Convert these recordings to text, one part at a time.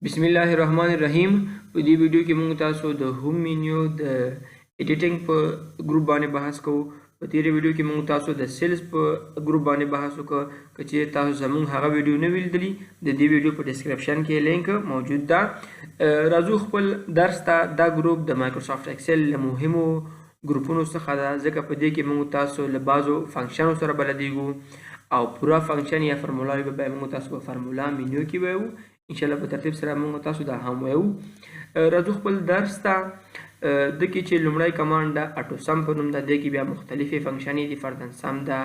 بسم الله الرحمن الرحیم. په دې ویډیو کې موږ تاسو د هوم مینیو د ایډیټینګ په ګروپ باندې بحث کوو. په تیرې ویډیو کې موږ تاسو د سیلز په ګروپ باندې بحث وکړو. که چې تاسو زموږ هغه ویډیو نه ولیدلی د دې ویډیو په ډسکرپشن کې لینک موجود ده. راځو خپل درس ته. دا ګروپ د مایکروسافټ ایکسل له مهمو ګروپونو څخه ده، ځکه په دې کې موږ تاسو له بعضو فنکشنو سره بلدیږو او پوره فنکشن یا فرمولا به موږ تاسو په فرمولا مینیو کې وایو. انشاءالله په ترتیب سره موږ تاسو دا هم وایو. راځو خپل درس ته. د کې چې لومړی کمانډ ده اټو سم په نوم ده. د کې بیا مختلفې فنکشنې دي. فردن سم ده،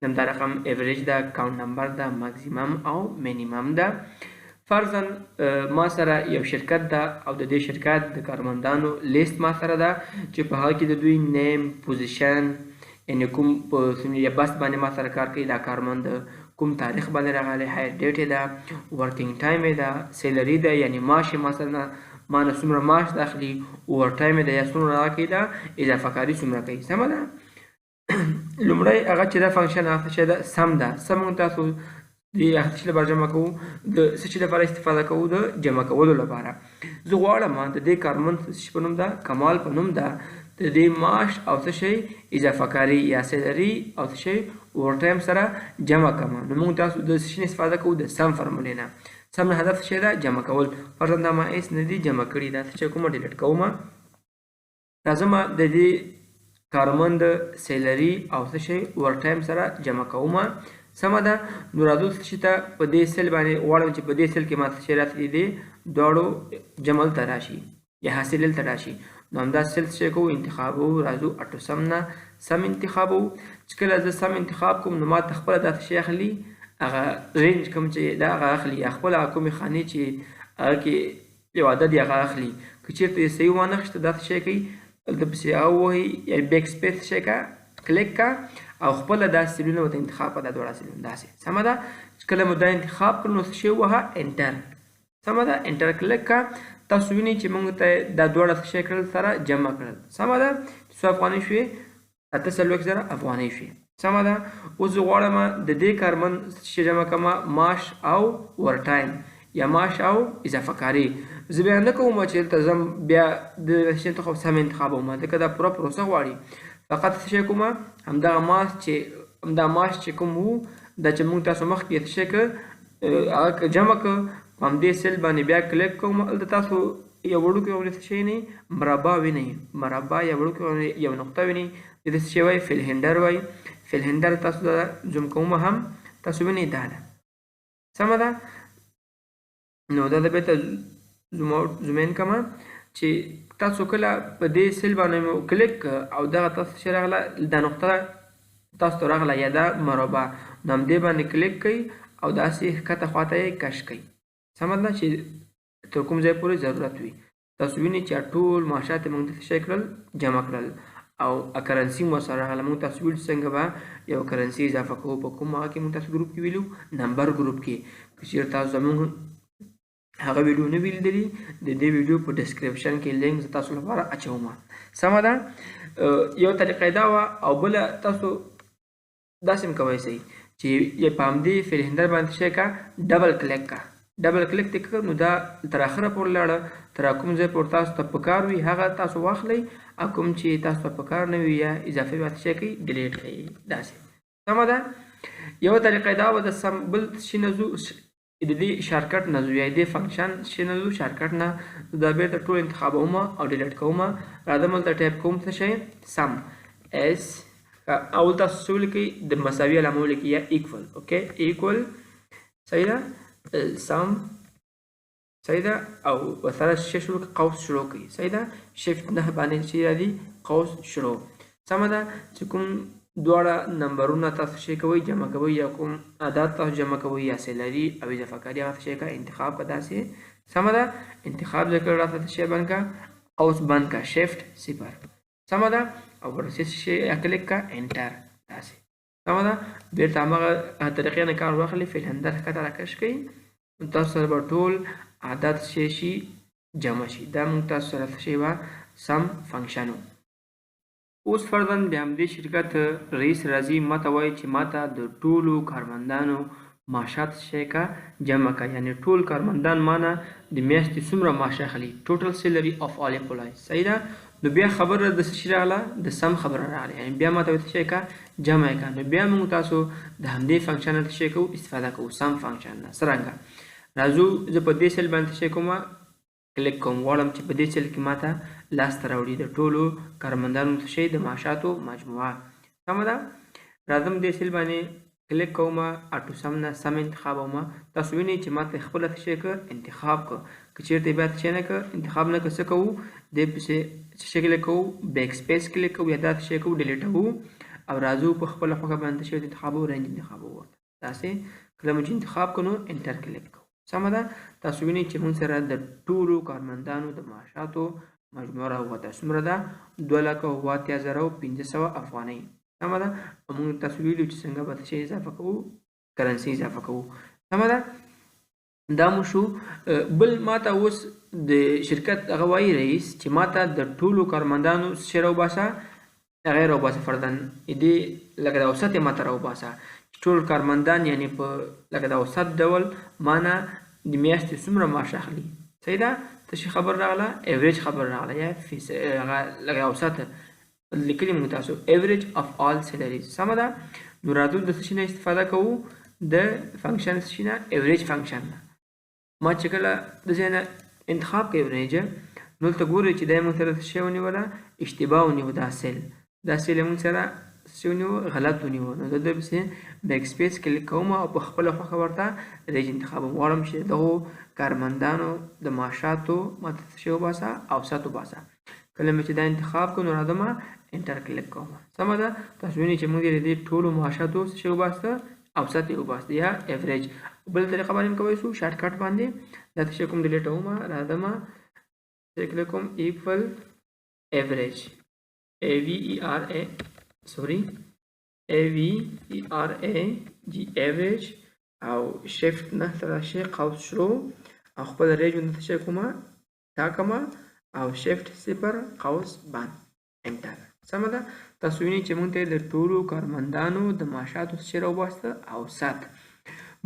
نمدا رقم ایوریج ده، کاونټ نمبر ده، ماکسیمم او مینیمم ده. فرضاً ما سره یو شرکت ده او د دې شرکت د کارمندانو لیست ما سره ده چې په هغه کې د دوی نیم، پوزیشن، یعنی کوم په یا بس باندې ما سره کار کوي، دا کارمند کوم تاریخ باندې راغلی، هایر ډیټ ده، ورکینګ ټایم ده، سیلری ده یعنی معاش مثلا ما نه څومره معاش داخلي، اوور ټایم ده یا څومره راکوي، ده اضافه کاري څومره کوي. سمه ده. لومړی هغه چې دا فنکشن هغه چې ده سم ده. سم موږ تاسو د هغه څه لپاره جمع کوو، د څه شي لپاره استفاده کوو، د جمع کولو لپاره. زه غواړم د دې کارمند څه شي په نوم ده، کمال په نوم ده، د دې معاش او څه شی اضافه کاري یا سیلري او څه شی اوور ټایم سره جمع کړم. نو موږ تاسو د څه شي استفاده کوو، د سم فرمولې نه. سم نه هدف څه شی ده، جمع کول. فرضاً دا ما هیڅ نه دي جمع کړي، دا څه کومه ډیلیټ کوم. راځم د دې کارمند سیلري او څه شی اوور ټایم سره جمع کوم. سمه ده. نو راځو څه شي ته په دې سیل باندې غواړم چې په دې سیل کې ما څه شی راتلي دي، دواړو جمع ته راشي یا حاصل ته راشي. نو همدا سیل څه کوو، انتخابو. راځو اټو سم نه سم انتخابو. چې کله زه سم انتخاب کوم نو ما ته خپله دا څه شی اخلي، هغه رینج کوم چې دا هغه اخلي، یا خپله کومې خانې چې هغه کې یو عدد یې هغه اخلي. که چېرته یې صحیح وانخیسته دا څه شی کوي، دلته پسې هغه ووهئ یا بیک سپیس شی کا کلیک کا او خپله دا سیلونه ورته انتخاب کړه، دا دواړه سیلونه داسې. سمه ده. چې کله مو دا انتخاب کړل نو څه شی ووهه، انټر. سمه ده. انټر کلیک کا. تاسو وینئ چې موږ ته دا دواړه څه شی کړل، سره جمع کړل. سمه ده. څو افغانۍ شوې، 78,000 افغانۍ شوې. سمه ده. اوس زه غواړم د دې کارمند څه شی جمع کړم، معاش او ور ټایم یا معاش او اضافه کاري. زه بیا نه کوم چې دلته ځم بیا د شي انتخاب سم انتخابوم، ځکه دا پوره پروسه غواړي. فقط څه شی کومه، همدغه معاش چې کوم وو، دا چې موږ تاسو مخکې څه شی کړ، هغه جمع کړ. په همدې سیل باندې بیا کلیک کوم. هلته تاسو یو وړوکی غوندې څه شی وینئ، مربع وینئ، مربع یا وړوکی غوندې یو نقطه وینئ، دې ته څه شی وایي، فل هنډر وایي. فل هنډر تاسو دا زوم کوم هم تاسو وینئ دا ده. سمه ده. نو دا د بیرته زوم آوټ زوم ان کړم چې تاسو کله په دې سیل باندې مو کلیک او دغه تاسو چې راغله دا نقطه تاسو ته راغله یا دا مربع، نو همدې باندې کلیک کړئ او داسې ښکته خواته یې کش کړئ. سمه ده چې تر کوم ځای پورې ضرورت وي. تاسو وینئ چې ټول معاشات یې موږ ته څه کړل، جمع کړل او کرنسي مو سره راغله. موږ تاسو ویل څنګه به یو کرنسي اضافه کوو. په کوم هغه کې موږ تاسو ګروپ کې ویلو، نمبر ګروپ کې. که چېرې تاسو زموږ هغه ویډیو نه ولیدلي، د دې ویډیو په ډسکرپشن کې لینک زه تاسو لپاره اچوم. سمه ده. یو طریقه دا وه. او بله تاسو داسې هم کوی شئ چې په همدې فل هنډر باندې څه کا، ډبل کلیک کا. ډبل کلیک دې کړ نو دا تر اخره پورې لاړه، تر کوم ځای پورې تاسو ته پکار وي هغه تاسو واخلئ، او کوم چې تاسو ته پکار نه وي یا اضافي وي څه کوئ، ډیلیټ کړئ. داسې. سمه ده. یوه طریقه دا وه د سم بل شي نه ځو، د دې شارکټ نه ځو یا د دې فنکشن شي نه ځو، شارکټ نه. دا بیرته ټول انتخابوم او ډیلیټ کوم. راځم هلته ټایپ کوم څه شی، سم اس. اول تاسو څه ولیکئ، د مساوي علامه ولیکئ یا ایکول. اوکې، ایکول. صحیح ده. سم. صحیح ده. او ورسره څه شروع کړئ، قوس شروع کړئ. صحیح ده. شفت 9 باندې چې راځي، قوس شروع. سمه ده. چې کوم دواړه نمبرونه تاسو شی کوئ، جمع کوئ، یا کوم عدد تاسو جمع کوئ یا سیلري او اضافه کاري هغه شی کا انتخاب کا داسې. سمه ده. انتخاب ذکر راته شی بند کا، قوس بند کا، شفت 0. سمه ده. او ورسې شی کلیک کا، انټر. داسې. سمه ده. بیرته هماغه طریقې نه کار واخلئ، فل هنډر ښکته راکش کړئ، تاسو سره به ټول عدد شي جمع شي. دا موږ تاسو سره څه شی وه، سم فنکشن و. اوس فرضاً د همدې شرکت رئیس راځي، ما ته وایي چې ما ته د ټولو کارمندانو معاشات شي کا جمع کا یعنی ټول کارمندان مانه د میاشتې څومره معاش اخلي ټوټل سیلري اف all employees صحیح ده. نو بیا خبره د څه شي راغله د سم خبره راغله یعنی بیا ماته څه شي کا جمع کا نو بیا موږ تاسو د همدې فنکشن څه شي کو استفاده کوو سم فنکشن نه څنګه راځو زه په دې سیل باندې څه کوم کلیک کوم غواړم چې په دې سیل کې ماته لاس ته راوړي د ټولو کارمندانو څه شي د معاشاتو مجموعه سمه ده. راځم دې سیل باندې کلیک کوم اټو سم نه سم انتخابوم تاسو وینئ چې ماته خپل څه شي ک انتخاب ک که چیرته بیا څه نه ک انتخاب نه څه کوو د څه شي کلیک کوو بیک سپیس کلیک کوو یا دا څه کوو ډیلیټ وو او راځو په خپل خوښه باندې شي انتخابو رنج انتخابو ورته تاسو کله چې انتخاب کړو انټر کلیک کوو سم ده. تاسو وینئ چې موږ سره د ټولو کارمندانو د معاشاتو مجموعه راوته څومره ده 2,80,500 افغانۍ سمه ده. موږ تاسو ویلو چې څنګه به څه اضافه کوو کرنسي اضافه کوو سمه ده. دا مو شو بل ماته اوس د شرکت هغه وایي رئیس چې ماته د ټولو کارمندانو څه راوباسه هغه راوباسه فردن دې لکه د اوسط یې ماته راوباسه ټول کارمندان یعنی په لکه د اوسط ډول مانه د میاشتې څومره معاش اخلي صحیح ده. څه شي خبر راغله ایوریج خبر راغله یا هغه لکه اوسط لیکلی موږ تاسو ایوریج اف all salaries سمه ده. نو راځو د څه شي نه استفاده کوو د فنکشن څه شي نه ایوریج فنکشن نه ما چې کله د ځای نه انتخاب کوي ایوریج نو دلته ګورئ چې دا یې موږ سره څه شی ونیوله اشتباه ونیو دا سیل یې موږ سره څه ونیو غلط ونیو نو د ده پسې بیک سپیس کلیک کوم او په خپله خوښه ورته ریج انتخابوم غواړم چې دغو کارمندانو د معاشاتو ماته څه شی وباسه اوسط وباسه کله مې چې دا انتخاب کړو نو راځم انټر کلیک کوم سمه ده. تاسو وینئ چې موږ د دې ټولو معاشاتو څه شی وباسته اوسط یې وباسته یا ایوریج. بل طریقه باندې کولی شو شارټ کټ باندې دا څه کوم ډیلیټ کوم راځم کلیک کوم ایکول ایوریج AVERAG ایوریج او شیفت نه سره شي قوس شروع او خپل ریج ونده څه کومه ټاکمه او شیفت صفر قوس باندې انټر سمه ده. تاسو وینئ چې موږ ته د ټولو کارمندانو د معاشاتو څه راوباسته اوسط.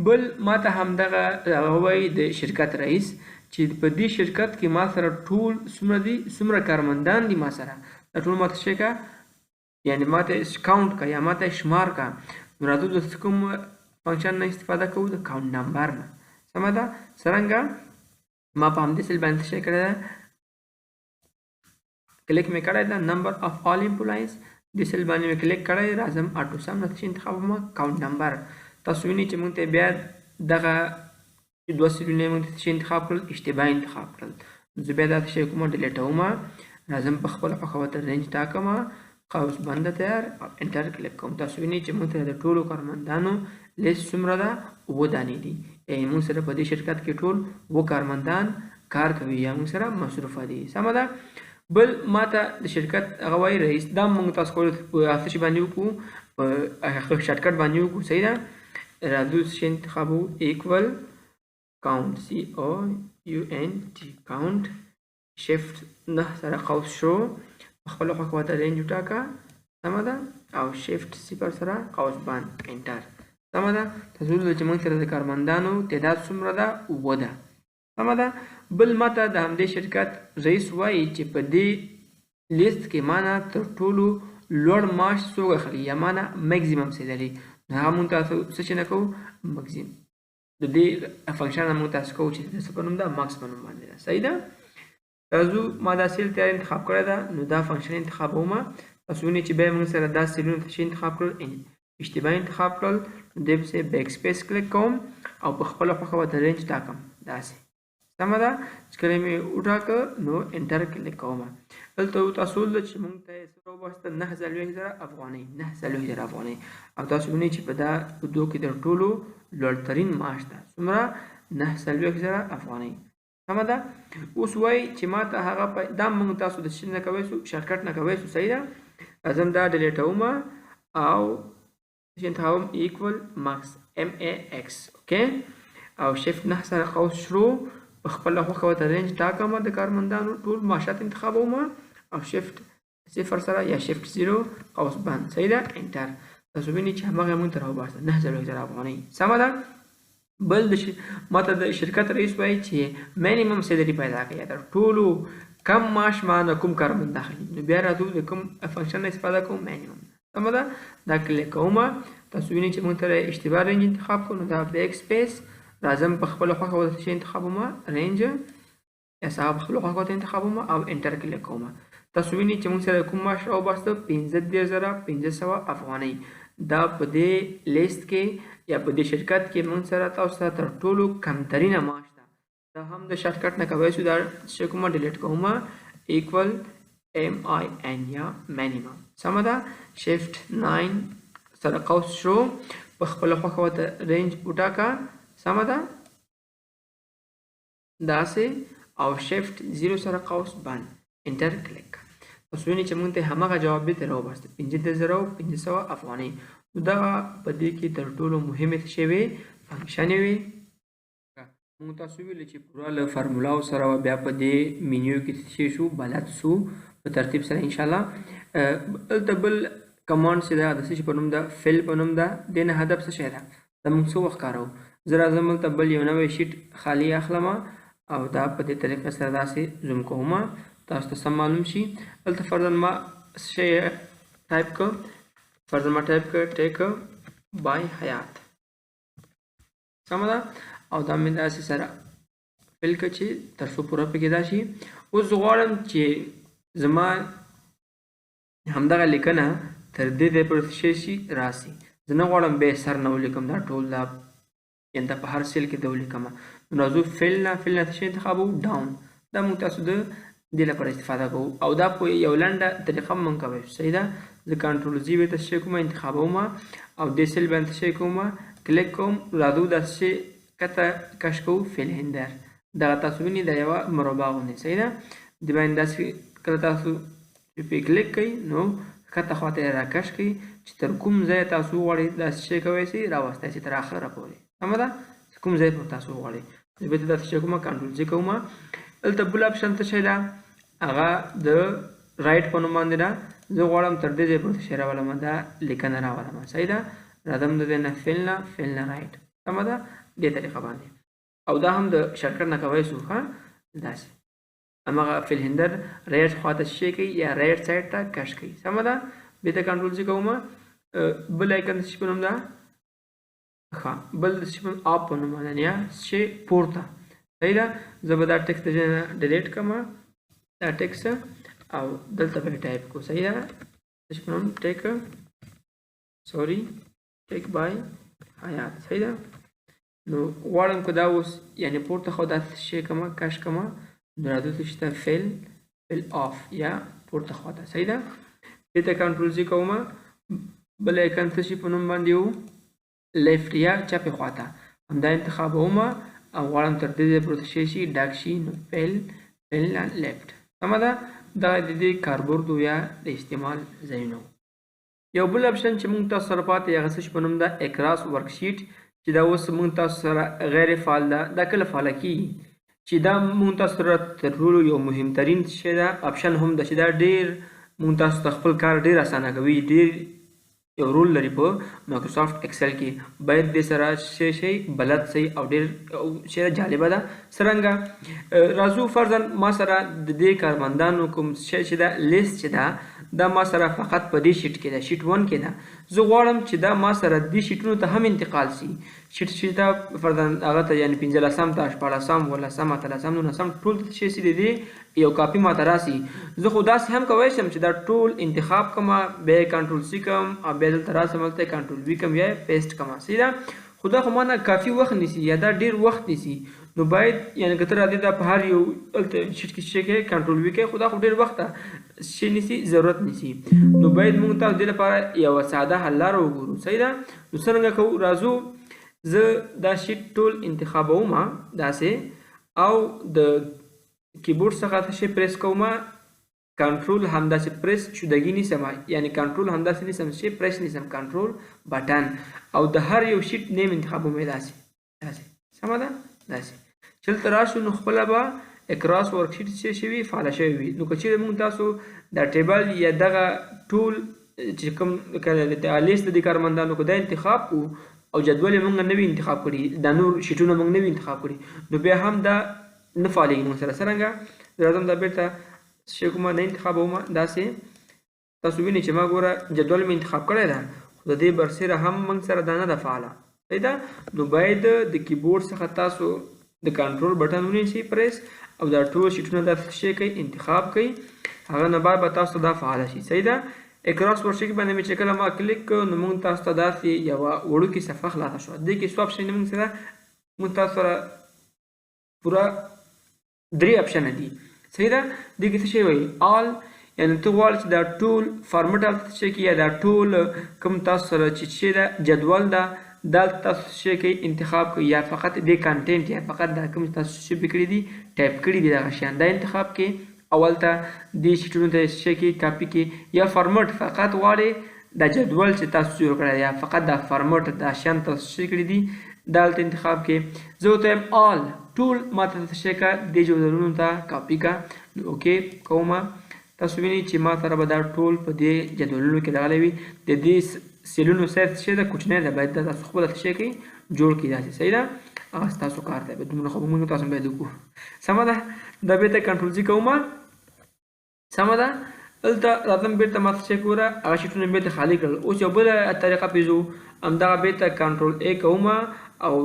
بل ماته همدغه هغه وایي د شرکت رئیس چې په دې شرکت کې ما سره ټول څومره دي څومره کارمندان دي ما سره دا ټول ماته څه کا یعنی ماته کاونټ کا یا ماته شمار کا نو راځو د کوم فنکشن نه استفاده کوو د کاونټ نمبر نه سمه ده. څرنګه ما په همدې سیل باندې څه کړی کلیک مې کړی دا نمبر اف all employees د سیل باندې مې کلیک کړی راځم اټو سم نه انتخابوم کاونټ نمبر. تاسو وینئ چې موږ ته بیا دغه دوه سیلونه موږ ته انتخاب کړل اشتباه انتخاب کړل زه بیا دا شی کوم ډیلیټوم راځم په خپله خوښه ورته رینج ټاکم قوس بنده تیار او انټر کلیک کوم. تاسو وینئ چې موږ ته د ټولو کارمندانو لیست څومره ده 7 دانې دي یعنې موږ سره په دې شرکت کې ټول 7 کارمندان کار کوي یا موږ سره مصروفه دي سمه ده. بل ماته د شرکت هغه وایي رئیس دا موږ تاسو کولی په هغه شي باندې وکړو په شارټ کټ باندې وکړو صحیح ده. راځو څه انتخابو ایکول کاونټ COUNT کاونټ شیفت نه سره قوس شو خپل خوښه ورته رینج وټاکه سمه ده او شیفت صفر سره قوس باندې انټر سمه ده. تاسو ولیدل چې موږ سره د کارمندانو تعداد څومره ده 7 ده سمه ده. بل ماته د همدې شرکت رئیس وایي چې په دې لیست کې مانه تر ټولو لوړ معاش څوک اخلي یا مانه میکزیمم سیلري نو هغه موږ تاسو څه نه کوو میکزیمم د دې فنکشن موږ تاسو کوو چې د څه په نوم ده ماکس په نوم باندې ده صحیح ده. راځو ما دا سیل تیار انتخاب کړی ده نو دا فنکشن انتخابوم تاسو وینئ چې بیا موږ سره دا سیلونه څه انتخاب کړل اشتباه انتخاب کړل دې پسې بیک سپیس کلیک کوم او په خپله خوښه ورته رینج ټاکم داسې سمه ده. چې کله مې وټاکه نو انټر کلیک کوم دلته تاسو ولیدل چې موږ ته څه راوباسته 9,000 افغانۍ 9,000 افغانۍ او تاسو وینئ چې په دا دوه کې تر ټولو لوړترین معاش ده څومره 9,000 افغانۍ سمه ده. اوس وایي چې ما ته هغه دا موږ تاسو د شي نه کوی شو شارټ کټ نه کوی شو صحیح ده. راځم دا ډیلیټوم او انتخابوم ایکول ماکس MAX اوکې او شیفت نه سره قوس شروع په خپله خوښه ورته رینج ټاکم د کارمندانو ټول معاشات انتخابوم او شیفت صفر سره یا شیفت 0 قوس بند صحیح ده انټر. تاسو وینئ چې هماغه موږ ته راوباسه 9,000 افغانۍ سمه ده. بل ماته د شرکت رئیس وایي چې مینیمم سیلري پیدا کړئ، تر ټولو کم معاش معنی کوم کارمند داخلي، نو بیا راځو د کوم فنکشن نه استفاده کوم، مینیمم. سمه ده، دا کلیک کومه. تاسو وینئ چې موږ ته اشتباه رینج انتخاب کړو، نو دا بیک سپیس راځم په خپله خوښه ورته شی انتخابومه، رینج یا صاحب خپله خوښه ورته انتخابومه او انټر کلیک کومه. تاسو وینئ چې موږ سره کوم معاش راوباسته 15,500 افغانۍ. دا په دې لیست کې یا په دې شرکت کې موږ سره تاسو ته تر ټولو کمترینه معاش ده. دا هم د شارټکټ نه کولی شو، دا څه کومه ډیلیټ کومه، ایکول MIN یا مینیمم. سمه ده، شیفټ 9 سره قوس شو، په خپله خوښه ورته رینج وټاکه. سمه ده داسې، او شیفټ 0 سره قوس بند، انټر کلیک. تاسو وینئ چې موږ ته هماغه جواب بیرته راوباسته 15,500 افغانۍ. نو دغه په دې کې تر ټولو مهمې څه شی وې، فنکشنې وې. موږ تاسو ویلي چې پوره له فارمولاو سره بیا په دې مینیو کې څه شو، بلد سو په ترتیب سره انشاءالله. دلته بل کمانډ چې ده د څه شي په نوم ده، فل په نوم ده. دې نه هدف څه شی ده، دا موږ څه وخت کاروو. زه راځم دلته بل یو نوی شیټ خالي اخلم او دا په دې طریقه سره داسې زوم کوم، تاسو ته سم معلوم شي. دلته فرضاً ما شی ټایپ کړ، فرضاً ما ټایپ کړ ټیک بای حیات. سمه ده، او دا مې داسې سره فل کړه چې تر څو پوره پکې دا شي. اوس زه غواړم چې زما همدغه لیکنه تر دې ځای پورې څه شي راسي. زه نه غواړم بیا سر نه ولیکم دا ټول، دا یعنې دا په هر سیل کې د ولیکمه. نو راځو فل نه څه شی انتخابوو، ډاون. دا موږ تاسو د دې لپاره استفاده کوو، او دا په یو لنډه طریقه موږ کوو. صحیح ده، زه کنټرول زی بیرته څه شی کوم، انتخابوم او دې سیل باندې څه شی کوم، کلیک کوم. راځو دا څه شی کته کش کوو، فل هندر. دغه تاسو وینئ دا یوه مربع غوندې. صحیح ده، دې باندې داسې کله تاسو پې کلیک کوئ نو ښکته خواته یې راکش کوئ چې تر کوم ځای تاسو وغواړئ داسې شی کولی شئ راوستی شئ تر آخره پورې. سمه ده، کوم ځای پورې تاسو وغواړئ. زه بېرته داسې شی کوم، کنټرول زی کوم. دلته بل اپشن څه شی ده، هغه د رایټ په نوم باندې ده. زه غواړم تر دې ځای پورې څه شی راولم، دا لیکنه راولم. صحیح ده، راځم د دې نه فل نه رایټ. سمه ده، دې طریقه باندې. او دا هم د شارټکټ نه کولی شو، ښه داسې هماغه فل هندر رایټ خواته شی کوي یا رایټ سایډ ته کش کوي. سمه ده، بېرته کنټرول زی کوم. بل آیکن څه په نوم ده، ښه بل څه په اپ په نوم باندې یا شی پورته. صحیح ده، زه به دا ټکس د ځای نه ډیلیټ کړم، دا ټکس او دلته به ټایپ کړو. صحیح ده، څه په نوم ټیک بای حیات. صحیح ده، نو غواړم که دا اوس یعنې پورته خو دا شی کومه کش کومه، نو راځو څه ته فل آف یا پورته خواته. صحیح ده، دې ته کنټرول زی کوم. بل آیکن څه شي په نوم باندې و، لیفټ یا چپې خواته، همدا انتخابوم او غواړم تر دې ځای پورې څه شي ډک شي، نو فل لیفټ. سمه ده، دا د دې کاربورډ یا د استعمال ځایونه. یو بل اپشن چې موږ تاسو سره پاتې هغه څه شي په نوم ده اکراس ورکشیټ، چې دا اوس موږ تاسو سره غیر فعال ده. دا کله فعاله کېږي چې دا موږ تاسو سره تر ټولو یو مهمترین شی ده، اپشن هم ده چې دا ډېر موږ تاسو ته خپل کار ډېر اسانه کوي، ډېر یو رول لري په مایکروسافټ ایکسل کې. باید دې سره شی بلد شئ او ډېر شی جالبه ده. څرنګه راځو فرضاً ما سره د دې کارمندانو کوم شی چې ده لیست چې ده دا ما سره فقط په دې شیټ کې ده، شیټ 1 کې ده. زه غواړم چې دا ما سره دې شیټونو ته هم انتقال شي. شیټ چې ده فرضاً هغه ته یعنې 15 ته 14 15 13 19 ټول شی چې دی یو کاپي ماته راسي. زه خو داسې هم کولی شم چې دا ټول انتخاب کوم، بیا یې کنټرول سی کوم او بیا دلته راسم هلته یې کنټرول وي کوم یا پیسټ کوم. صحیح ده، خو دا خو ما نه کافي وخت نیسي یا دا ډېر وخت نیسي. نو باید یعنې که ته راځې دا په هر یو هلته شیټ کې شی کوې کنټرول وي کوې، خو دا خو ډېر وخت شی نیسي، ضرورت نیسي. نو باید موږ تاسو دې لپاره یوه ساده حل لاره وګورو. صحیح ده، نو څرنګه کوو، راځو زه دا شیټ ټول انتخابوم داسې او د کیبورډ څخه څه شی پریس کوم، کنټرول همداسې پریس شدګي نیسم، یعنې کنټرول همداسې نیسم چې پریس نیسم کنټرول بټن او د هر یو شیټ نیم انتخابوم داسې. سمه ده، داسې چې دلته راشو نو خپله به اکراس ورکشیټ څه شوي فعاله شوی وي. نو که چیرې موږ تاسو دا ټیبل یا دغه ټول چې کوم لیست د دې کارمندانو که دا انتخاب کړو او جدول یې موږ نوي انتخاب کړي، دا نور شیټونه موږ نوي انتخاب کړي، نو بیا هم دا نه فعالېږي موږ سره. څرنګه راځم دا بیرته شی کومه نه انتخابوم، داسې تاسو وینئ چې ما ګوره جدول مې انتخاب کړی ده، خو د دې برسېره هم موږ سره دا نه ده فعاله. صحیح ده؟ نو باید د کیبورډ څخه تاسو د کنټرول بټن ونیسئ پریس، او دا ټول شیټونه داسې شی کوئ انتخاب کوئ، هغه نه بعد به تاسو ته دا فعاله شي. صحیح ده؟ اکراس ورشیک باندې مې چې کله ما کلیک کړ نو موږ تاسو ته داسې یوه وړوکې صفحه خلاصه شوه. دې کې څو اپشن موږ سره تاسو سره پوره 3 اپشن دي. صحیح ده؟ دې کې څه شی وایي آل، یعنې ته غواړې چې دا ټول فارمټ هلته څه کوي، یا دا ټول کوم تاسو سره چې شی ده جدول ده دلته تاسو شی کوي انتخاب کوي، یا فقط دې کانټینټ یا فقط دا کوم تاسو شی کړي دي ټایپ کړي دي دغه شیان دا انتخاب کوي. اول ته دې شیټونو ته شی کوي کاپي کوي، یا فارمټ فقط غواړې دا جدول چې تاسو جوړ کړی یا فقط دا فارمټ دا شیان تاسو شی کړي دي دلته انتخاب کوي. زه ورته وایم آل ټول ما ته څه شی کا دې جدولونو ته کاپي کا، نو اوکې کومه. تاسو وینئ چې ما سره به دا ټول په دې جدولونو کې راغلی وي. د دې سیلونو سایز څه ده کوچنی ده، باید دا تاسو خپله څه شی کوئ جوړ کړئ داسې. صحیح ده؟ هغه ستاسو کار دی، دومره خو موږ تاسو باید وکړو. سمه ده؟ دا بېرته کنټرول زی کومه. سمه ده؟ دلته راځم بېرته ما څه شی ګوره هغه شیټونه بېرته خالي کړل. اوس یو بله طریقه پېژو، همدغه بېرته کنټرول ای کومه او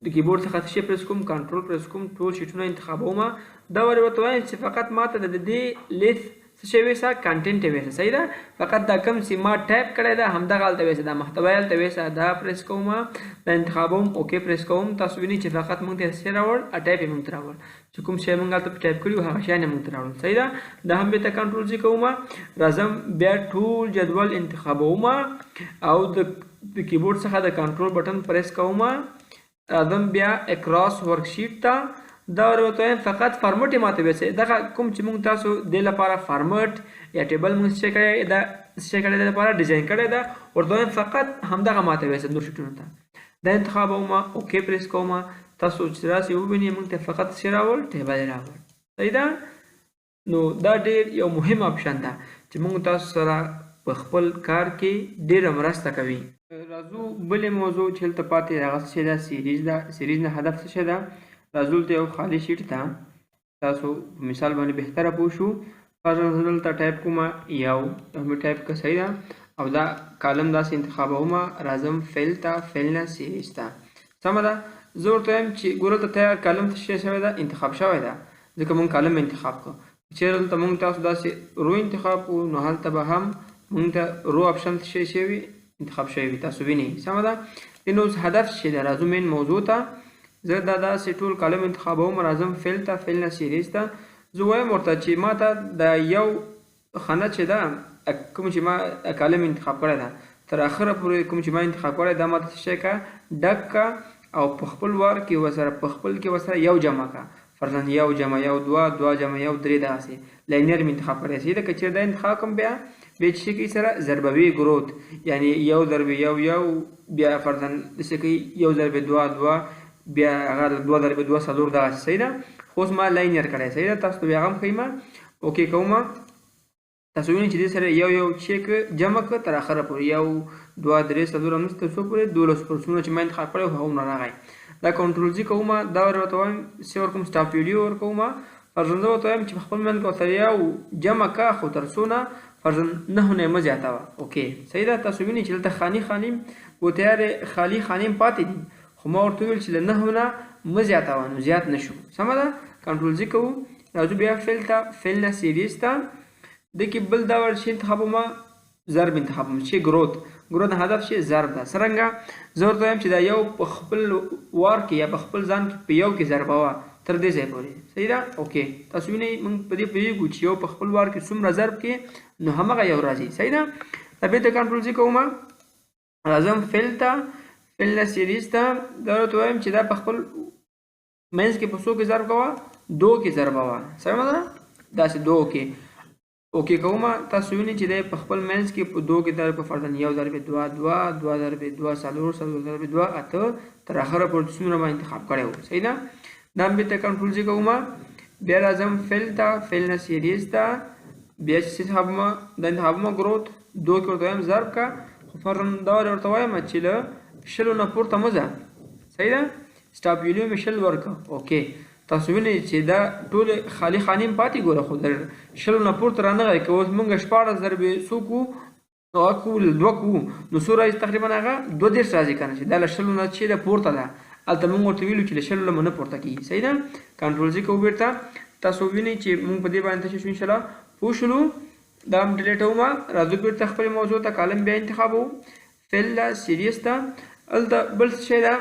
د کیبورډ څخه څه شی پرېس کوم کنټرول پرېس کوم ټول شیټونه انتخابومه. دا ورې ورته وایم چې فقط ما ته د دې لیست څه شی ویسه کانټینټ یې ویسه. صحیح ده؟ فقط دا کوم چې ما ټایپ کړی ده همدغه هلته ویسه، دا محتوا یې هلته ویسه، دا پرېس کومه، دا انتخابوم، اوکې پرېس کوم. تاسو وینئ چې فقط موږ ته څه راوړ ټایپ یې موږ ته راوړ، چې کوم شی موږ هلته ټایپ کړي وو هغه شیان یې موږ ته راوړل. صحیح ده؟ دا هم بېرته کنټرول زی کومه. راځم بیا ټول جدول انتخابومه او د کیبورډ څخه د کنټرول بټن پرېس کومه. راځم بیا اکراس ورکشیټ ته، دا ورته وایم فقط فارمټ یې ماته ویسئ، دغه کوم چې موږ تاسو دې لپاره فارمټ یا ټیبل موږ څه کړی دا څه کړی دی لپاره ډیزاین کړی ده، ورته وایم فقط همدغه ماته ویسئ نور شیټونو ته. دا انتخابومه، اوکې پرېس کومه. تاسو چې راسئ ووینئ موږ ته فقط څه راوړ ټیبل یې راوړ. صحیح ده؟ نو دا ډېر یو مهم اپشن ده چې موږ تاسو سره په خپل کار کې ډېره مرسته کوي. راځو بلې موضوع چې هلته پاتې هغه څه ده سیریز ده. سیریز نه هدف څه شی ده؟ راځو دلته یو خالي شیټ ته تاسو په مثال باندې بهتره پوه شو. زه دلته ټایپ کومه یو مې ټایپ کړه. صحیح ده؟ او دا کالم داسې انتخابومه. راځم فیل ته، فیل نه سیریز ته. سمه ده؟ زه ورته وایم چې ګوره دلته تیار کالم څه شی شوی ده انتخاب شوی ده، ځکه موږ کالم انتخاب کړو. چېرې دلته موږ تاسو داسې رو انتخاب کړو نو هلته به هم موږ ته رو اپشن څه شی شوي انتخاب شوی وي. تاسو وینئ. سمه ده؟ نو اوس هدف څه ده؟ راځو مین موضوع ته. زه دا داسې ټول کالم انتخابوم. راځم فیل ته، فیل نه سیریز ته. زه وایم ورته چې ما ته دا یو خانه چې ده کوم چې ما کالم انتخاب کړی ده تر اخره پورې کوم چې ما انتخاب کړی دا ما ته څه شی که ډک که او په خپل وار کې ورسره په خپل کې ورسره یو جمع که. فرضاً یو جمع یو دوه، دوه جمع یو درې، داسې لاینر مې انتخاب کړی. صحیح ده؟ که چېرې دا انتخاب کړم بیا چې کوي سره ضربوي ګروت، یعنی یو ضرب یو یو، بیا فرضاً داسې کوي یو ضرب دوه دوه، بیا هغه دوه ضرب دوه څلور دغسې. صحیح ده؟ خو اوس ما لاینر کړی. صحیح ده؟ تاسو ته بیا هغه هم ښیمه. اوکې کومه. تاسو وینئ چې دې سره یو یو چیک جمع کړه تر اخره پورې، یو دوه درې څلور همداسې تر څو پورې 12 پرسونه چې ما انتخاب کړی وو هغومره راغی. دا کنټرول زی کومه. دا ورته وایم څه ورکوم سټاپ ویډیو ورکومه. فرضاً زه ورته وایم چې په خپل منځ کې ورسره یو جمع که خو تر څو نه فرضاً 9 نه یې مه زیاتوه. اوکې صحیح ده؟ تاسو وینئ چې دلته خاني خاني ګوتیارې خالي خاني پاتې دي، خو ما ورته وویل چې له 9 نه مه زیاتوه نو زیات نه شو. سمه ده؟ کنټرول زی کوو. راځو بیا فیل ته، فیل نه سیریز ته. دې کې بل ډول شی انتخابومه، ضرب انتخابوم چې ګروت نه هدف شي ضرب ده. څرنګه؟ زه ورته وایم چې دا یو په خپل وار کې یا په خپل ځان کې په یو کې ضربوه تر دې ځای پورې. صحیح ده؟ اوکې تاسو وینئ موږ په دې پوهېږو چې یو په خپل وار کې څومره ضرب کې نو همغه یو راځي. صحیح ده؟ دا بېرته کنټرول زی کومه. راځم فیل ته، فیل نه سیریز ته. دا ورته وایم چې دا په خپل منځ کې په څو کې ضرب کوه؟ 2 کې ضربوه. سمه ده؟ داسې 2 کې. اوکې کومه. تاسو وینئ چې دی په خپل منځ کې په 2 کې ضرب په فرضاً یو ضرب دوه دوه، دوه ضرب دوه څلور، څلور ضرب دوه اته، تر اخره پورې څومره ما انتخاب کړی وو. صحیح ده؟ دا هم بېرته کنټرول زی کومه. بیا راځم فیل ته، فیل نه سیریز ته. بیا چې انتخابومه دا انتخابومه ګروت 2 کې ورته وایم ضرب که، خو فرضاً دا ورته وایم چې له شلو نه پورته مه ځه. صحیح ده. سټاپ ویلیو مې شل ورکړه. اوکې تاسو وینئ چې دا ټول خالي خانې هم پاتې ګوره، خو د شلو نه پورته رانغی. که اوس موږ 14 ضرب څو کوو، هغه کوو 2 کوو، نو څو راځي تقریبا هغه 32 راځي که نه، چې دا له شلو نه چې ده پورته ده. هلته موږ ورته ویلو چې له شلو نه پورته کېږي. صحیح ده. کنټرول زی کوو بېرته. تاسو وینئ چې موږ په دې باندې څه شو انشاءالله پوه شولو. دا هم ډیلیټومه. راځو بېرته خپلې موضوع ته کالم بیا انتخابوو. فعل ده، سیریس ده. هلته بل څه شی ده،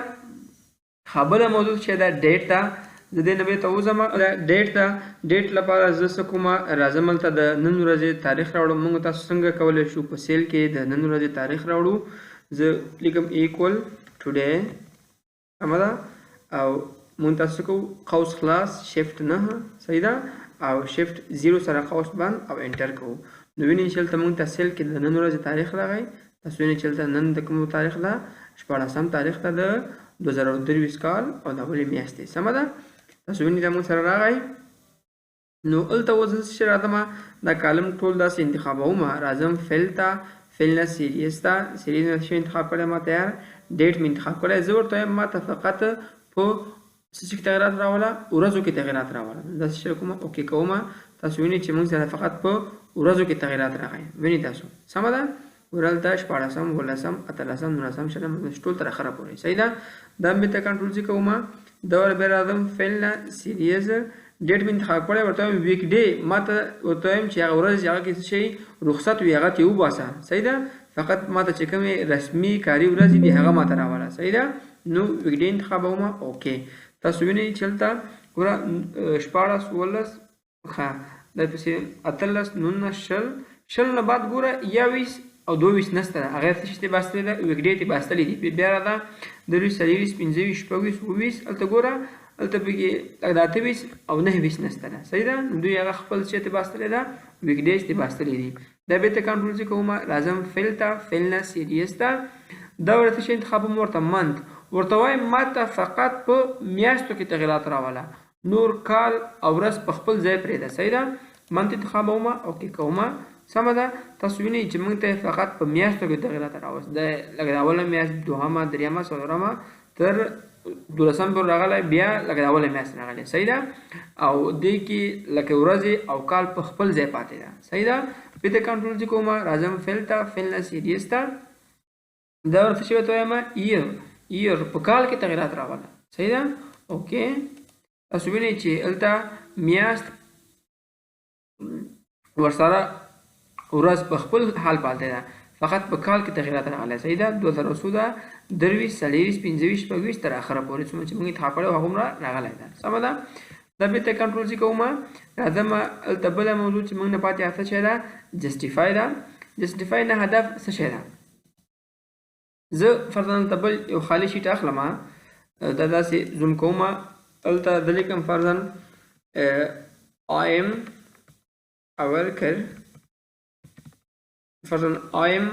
بله موضوع چې ده ډیټ ده. زه دې نه بېرته وځم. ډیټ ده. ډیټ لپاره زه څه کومه راځم هلته د نن ورځې تاریخ راوړم. موږ تاسو څنګه کولی شو په سیل کې د نن ورځې تاریخ راوړو. زه لیکم ایکول ټوډے. سمه ده. او موږ تاسو کوو قوس خلاص شفټ 9. صحیح ده. او شفټ 0 سره قوس بند او انټر کوو. نو وینئ چې هلته موږ ته سیل کې د نن ورځې تاریخ راغی. تاسو وینئ چې هلته نن د کوم تاریخ ده، 14 تاریخ ده د 2023 کال او د اولې میاشتې. سمه ده. تاسو وینئ دا موږ سره راغی. نو هلته اوس چې راځم دا کالم ټول داسې انتخابوم. راځم فعل ته. فعل نه سیریس ته. سیریس نه شی انتخاب کړی ما تیار. ډیټ مې انتخاب کړی. زه ورته وایم ما ته فقط په څه کې تغیرات راوله، ورځو کې تغیرات راوله. داسې شی کوم. اوکې کوم. تاسو وینئ چې موږ سره فقط په ورځو کې تغیرات راغی. وینئ تاسو. سمه ده. ورځ 14 15 18 19 شلم ټول تر اخره پورې. صحیح ده. دا مې ته کنټرول زی کوم. دا ور بیا راځم فعل نه سیریز. ډیټ مې انتخاب کړی. ورته وایم ویک ډے. ما ته ورته وایم چې هغه ورځ هغه کې څه شی رخصت وي هغه ترې وباسه. صحیح ده. فقط ما ته چې کومې رسمي کاري ورځې دي هغه ما ته راوله. صحیح ده. نو ویک ډے انتخابوم. اوکې تاسو وینئ چې هلته ګوره 14 16 ښه درپسې 18 19 شل نه بعد ګوره 21 او 22 نسته ده. هغه څه شی باستلې ده، ویک ډے ته باستلې دي. بیا راځه 23 24 25 26 28. هلته ګوره هلته پکې 28 او 29 نسته ده. صحیح ده. نو دوی هغه خپل څه ته باستلې ده، ویک ډے ته باستلې دي. دا بېرته کنټرول زی کوم. راځم فعل ته. فعل نه سیریس ته. دا ورته شی انتخابوم. ورته منت. ورته وایم ما ته فقط په میاشتو کې تغیرات راوله، نور کال او ورځ په خپل ځای پرېږده. صحیح ده. منت انتخابوم. اوکې کوم. سمه ده. تاسو وینئ چې موږ ته فقط په میاشتو کې تغیرات راوست. د لکه د اوله میاشت، دوهمه، درېیمه، څلورمه تر 12 پورې راغلی. بیا لکه د اوله میاشت راغلی. صحیح ده. او دې کې لکه ورځې او کال په خپل ځای پاتې ده. صحیح ده. بېرته کنټرول زی کوم. راځم فعل ته. فعل نه سیریس ته. دا ورته شی ورته وایم ایئر په کال کې تغیرات راوله. صحیح ده. اوکې تاسو وینئ چې هلته میاشت ورسره ورځ په خپل حال پاتې ده، فقط په کال کې تغیرات راغلی. صحیح ده. 2014 23 24 25 26 تر اخره پورې څومره چې موږ انتخاب کړی و هغومره راغلی ده. سمه ده. دا بېرته کنټرول زی کوم. راځم هلته بله موضوع چې موږ نه پاتې څه شی ده، جسټیفای ده. جسټیفای نه هدف څه شی ده. زه فرضاً هلته بل یو خالي شیټ اخلم. دا داسې زوم کوم. هلته د لیکم فرضاً I am a worker. فرضاً I am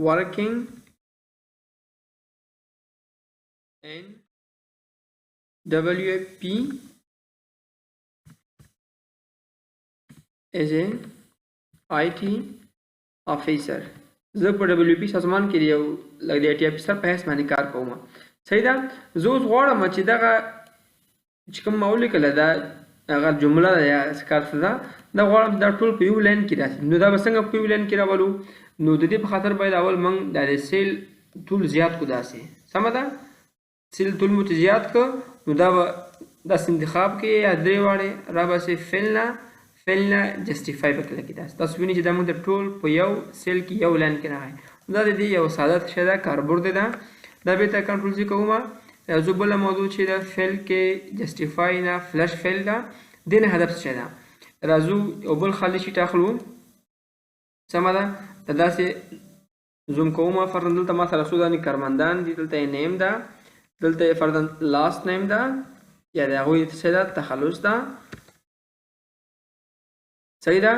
working in WP as a IT officer. زه په WP سازمان کې یو لږ د IT افیسر په حیث باندې کار کوم. صحیح ده. زه اوس غواړم چې دغه چې کوم ما ولیکله دا هغه جمله ده یا کار څه ده، دا غواړم دا ټول په یو لاین کې راشي. نو دا به څنګه په یو لاین کې راولو؟ نو د دې په خاطر باید اول موږ د سیل ټول زیات کړو. داسې سمه ده. سیل ټول مو زیات کړو نو دا به داسې انتخاب کې یا درې واړې را باسې فعل نه جسټیفای به کله کې داسې. تاسو وینئ چې دا موږ د ټول په یو سیل کې یو لاین کې راغی. دا د دې یو ساده شی ده، کاربورډ ده. دا بېرته کنټرول زی کوم. راځو بله موضوع چې ده فعل کې جسټیفای نه فلش فعل ده. دې نه هدف څه ده. راځو یو بل خالي شیټ اخلو. سمه ده. دا داسې زوم کوم. فرضاً دلته ما سره څو دانې کارمندان دي. دلته یې نیم ده. دلته یې فرضاً لاست نیم ده یا د هغوی څه ده تخلص ده. صحیح ده.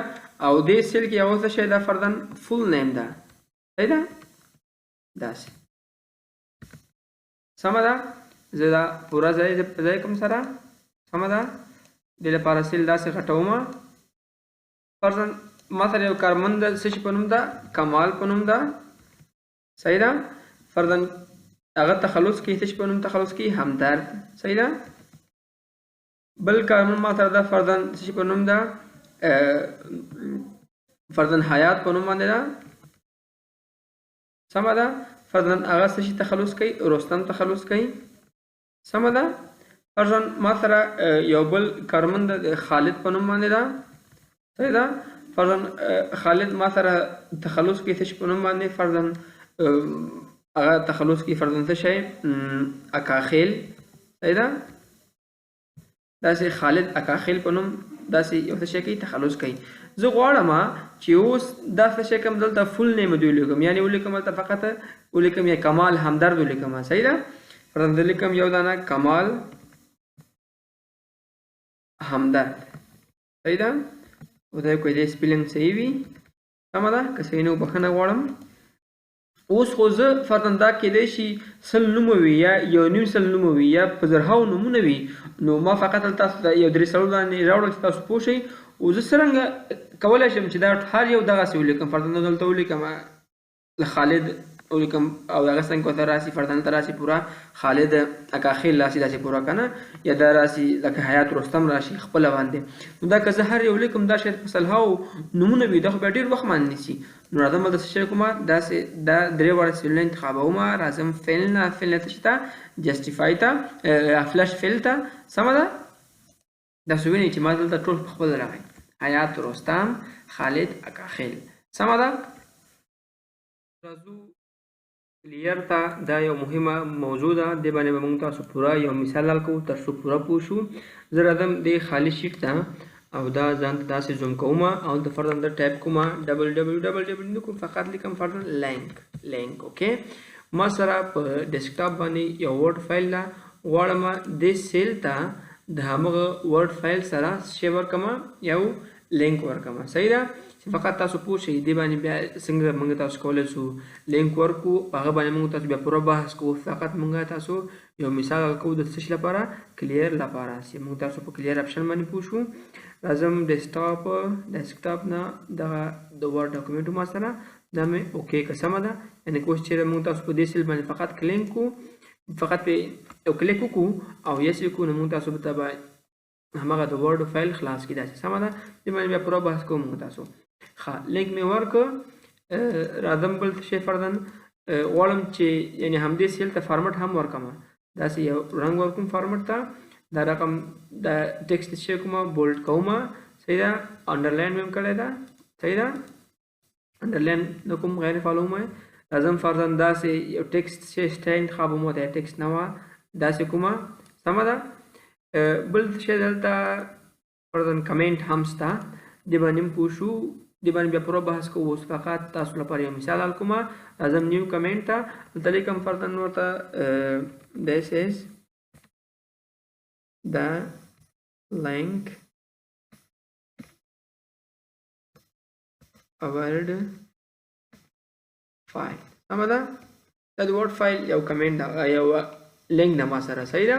او دې سیل کې یو څه شی ده فرضاً فول نیم ده. صحیح ده. داسې سمه ده. زه دا پوره ځای کوم سره. سمه ده. دې لپاره سیل داسې غټوم. فرضاً ما سره یو کارمند څه شي په نوم ده، کمال په نوم ده. صحیح ده. فرضاً هغه تخلص کوي څه شي په نوم تخلص کوي همدرد صحیح ده بل کارمن ماتره ده فرضاً څه شي په نوم ده فرضاً حیات په نوم باندې ده سمه ده فرضاً هغه څه شي تخلص کوي رستم تخلص کوي سمه ده فرضاً ماتره یو بل کارمن ده خالد په نوم باندې ده صحیح ده فرضاً خالد ماتره تخلص کوي څه شي په نوم باندې فرضاً هغه تخلص کی فرضاً څه شی اکاخیل صحیح ده داسې خالد اکاخیل په نوم داسې یو څه شی کوي تخلص کوي زه غواړم چې اوس دا څه شی کوم دلته فل نیم دی ولیکم یعنی ولیکم دلته فقط ولیکم یا کمال همدرد ولیکم صحیح ده فرضاً ولیکم یو دانه کمال همدرد صحیح ده خدای کوي دې سپیلنګ صحیح وي سمه ده که صحیح نه بخښنه غواړم اوس خو زه فرضاً دا کېدای شي سل نومه وي یا یو نیم سل نومه وي یا په زرهاو نومونه وي نو ما فقط تاسو ته یو درې څلور باندې راوړل چې تاسو پوه شئ او زه څرنګه کولی شم چې دا هر یو دغسې ولیکم فرضاً دلته ولیکم خالد ولیکم او هغه څنګه ورته راسي فرضاً ته راسي پوره خالد اکاخیل راسي داسې پوره که نه یا دا راسي لکه حیات رستم راشي خپله باندې نو دا که زه هر یو لیکم دا شاید په سلهاو نومونه وي دا خو بیا ډېر وخت باندې نیسي نو راځم دلته څه شی کومه داسې دا درې واړه سیلونه انتخابومه راځم فعل نه څه شي ته جسټیفای ته فلش فعل ته سمه ده داسې وینئ چې ما دلته ټول په خپل راغی حیات رستم خالد اکاخیل سمه ده راځو کلیر ته دا یو مهمه موضوع ده دې باندې به موږ تاسو پوره یو مثال حل کوو تر څو پوره پوه شو زه راځم دې خالي شیټ ته او دا ځان ته داسې زوم کوم او د فرضاً د ټایپ کوم www کوم فقط لیکم فرضاً لینک اوکې ما سره په ډیسکټاپ باندې یو ورډ فایل ده غواړم دې سیل ته د همغه ورډ فایل سره شی ورکړم یو لینک ورکړم صحیح ده فقط تاسو پوه شئ دې باندې بیا څنګه موږ تاسو کولی شو لینک ورکړو هغه باندې موږ تاسو بیا پوره بحث کوو فقط موږ تاسو یو مثال حل کوو د څه شي لپاره کلیر لپاره چې موږ تاسو په کلیر اپشن باندې پوه شو راځم ډیسکټاپ نه دغه د ورډ ډاکومنټ ما سره دا مې اوکې که سمه ده یعنې کوم چې موږ تاسو په دې سیل باندې فقط کلینک کوو فقط پې یو کلیک وکړو او یس یې کوو نو موږ تاسو ته به همغه د ورډ فایل خلاص کړي داسې سمه ده دې باندې بیا پوره بحث کوو موږ تاسو ښه لینک مې ورکړ راځم بل شی فرضاً غواړم چې یعنې همدې سیل ته فارمټ هم ورکړم داسې یو رنګ ورکوم فارمټ ته دا رقم د ټیکسټ شی کومه بولډ کومه صحیح ده انډرلاین مې هم کړی ده صحیح ده انډرلاین نه کوم غیر فالو مې راځم فرضاً داسې یو ټیکسټ شی شته انتخابوم ته ټیکسټ نه وه داسې کومه سمه ده بل شی دلته فرضاً کمنټ هم شته دې باندې هم پوه شو دې باندې بیا پوره بحث کوو اوس فقط تاسو لپاره یو مثال حل کوم راځم نیو کمنټ ته دلته لیکم فرضاً ورته this is the link word file سمه ده دا د ورډ فایل یو کمنټ یو لینک نه ما سره صحیح ده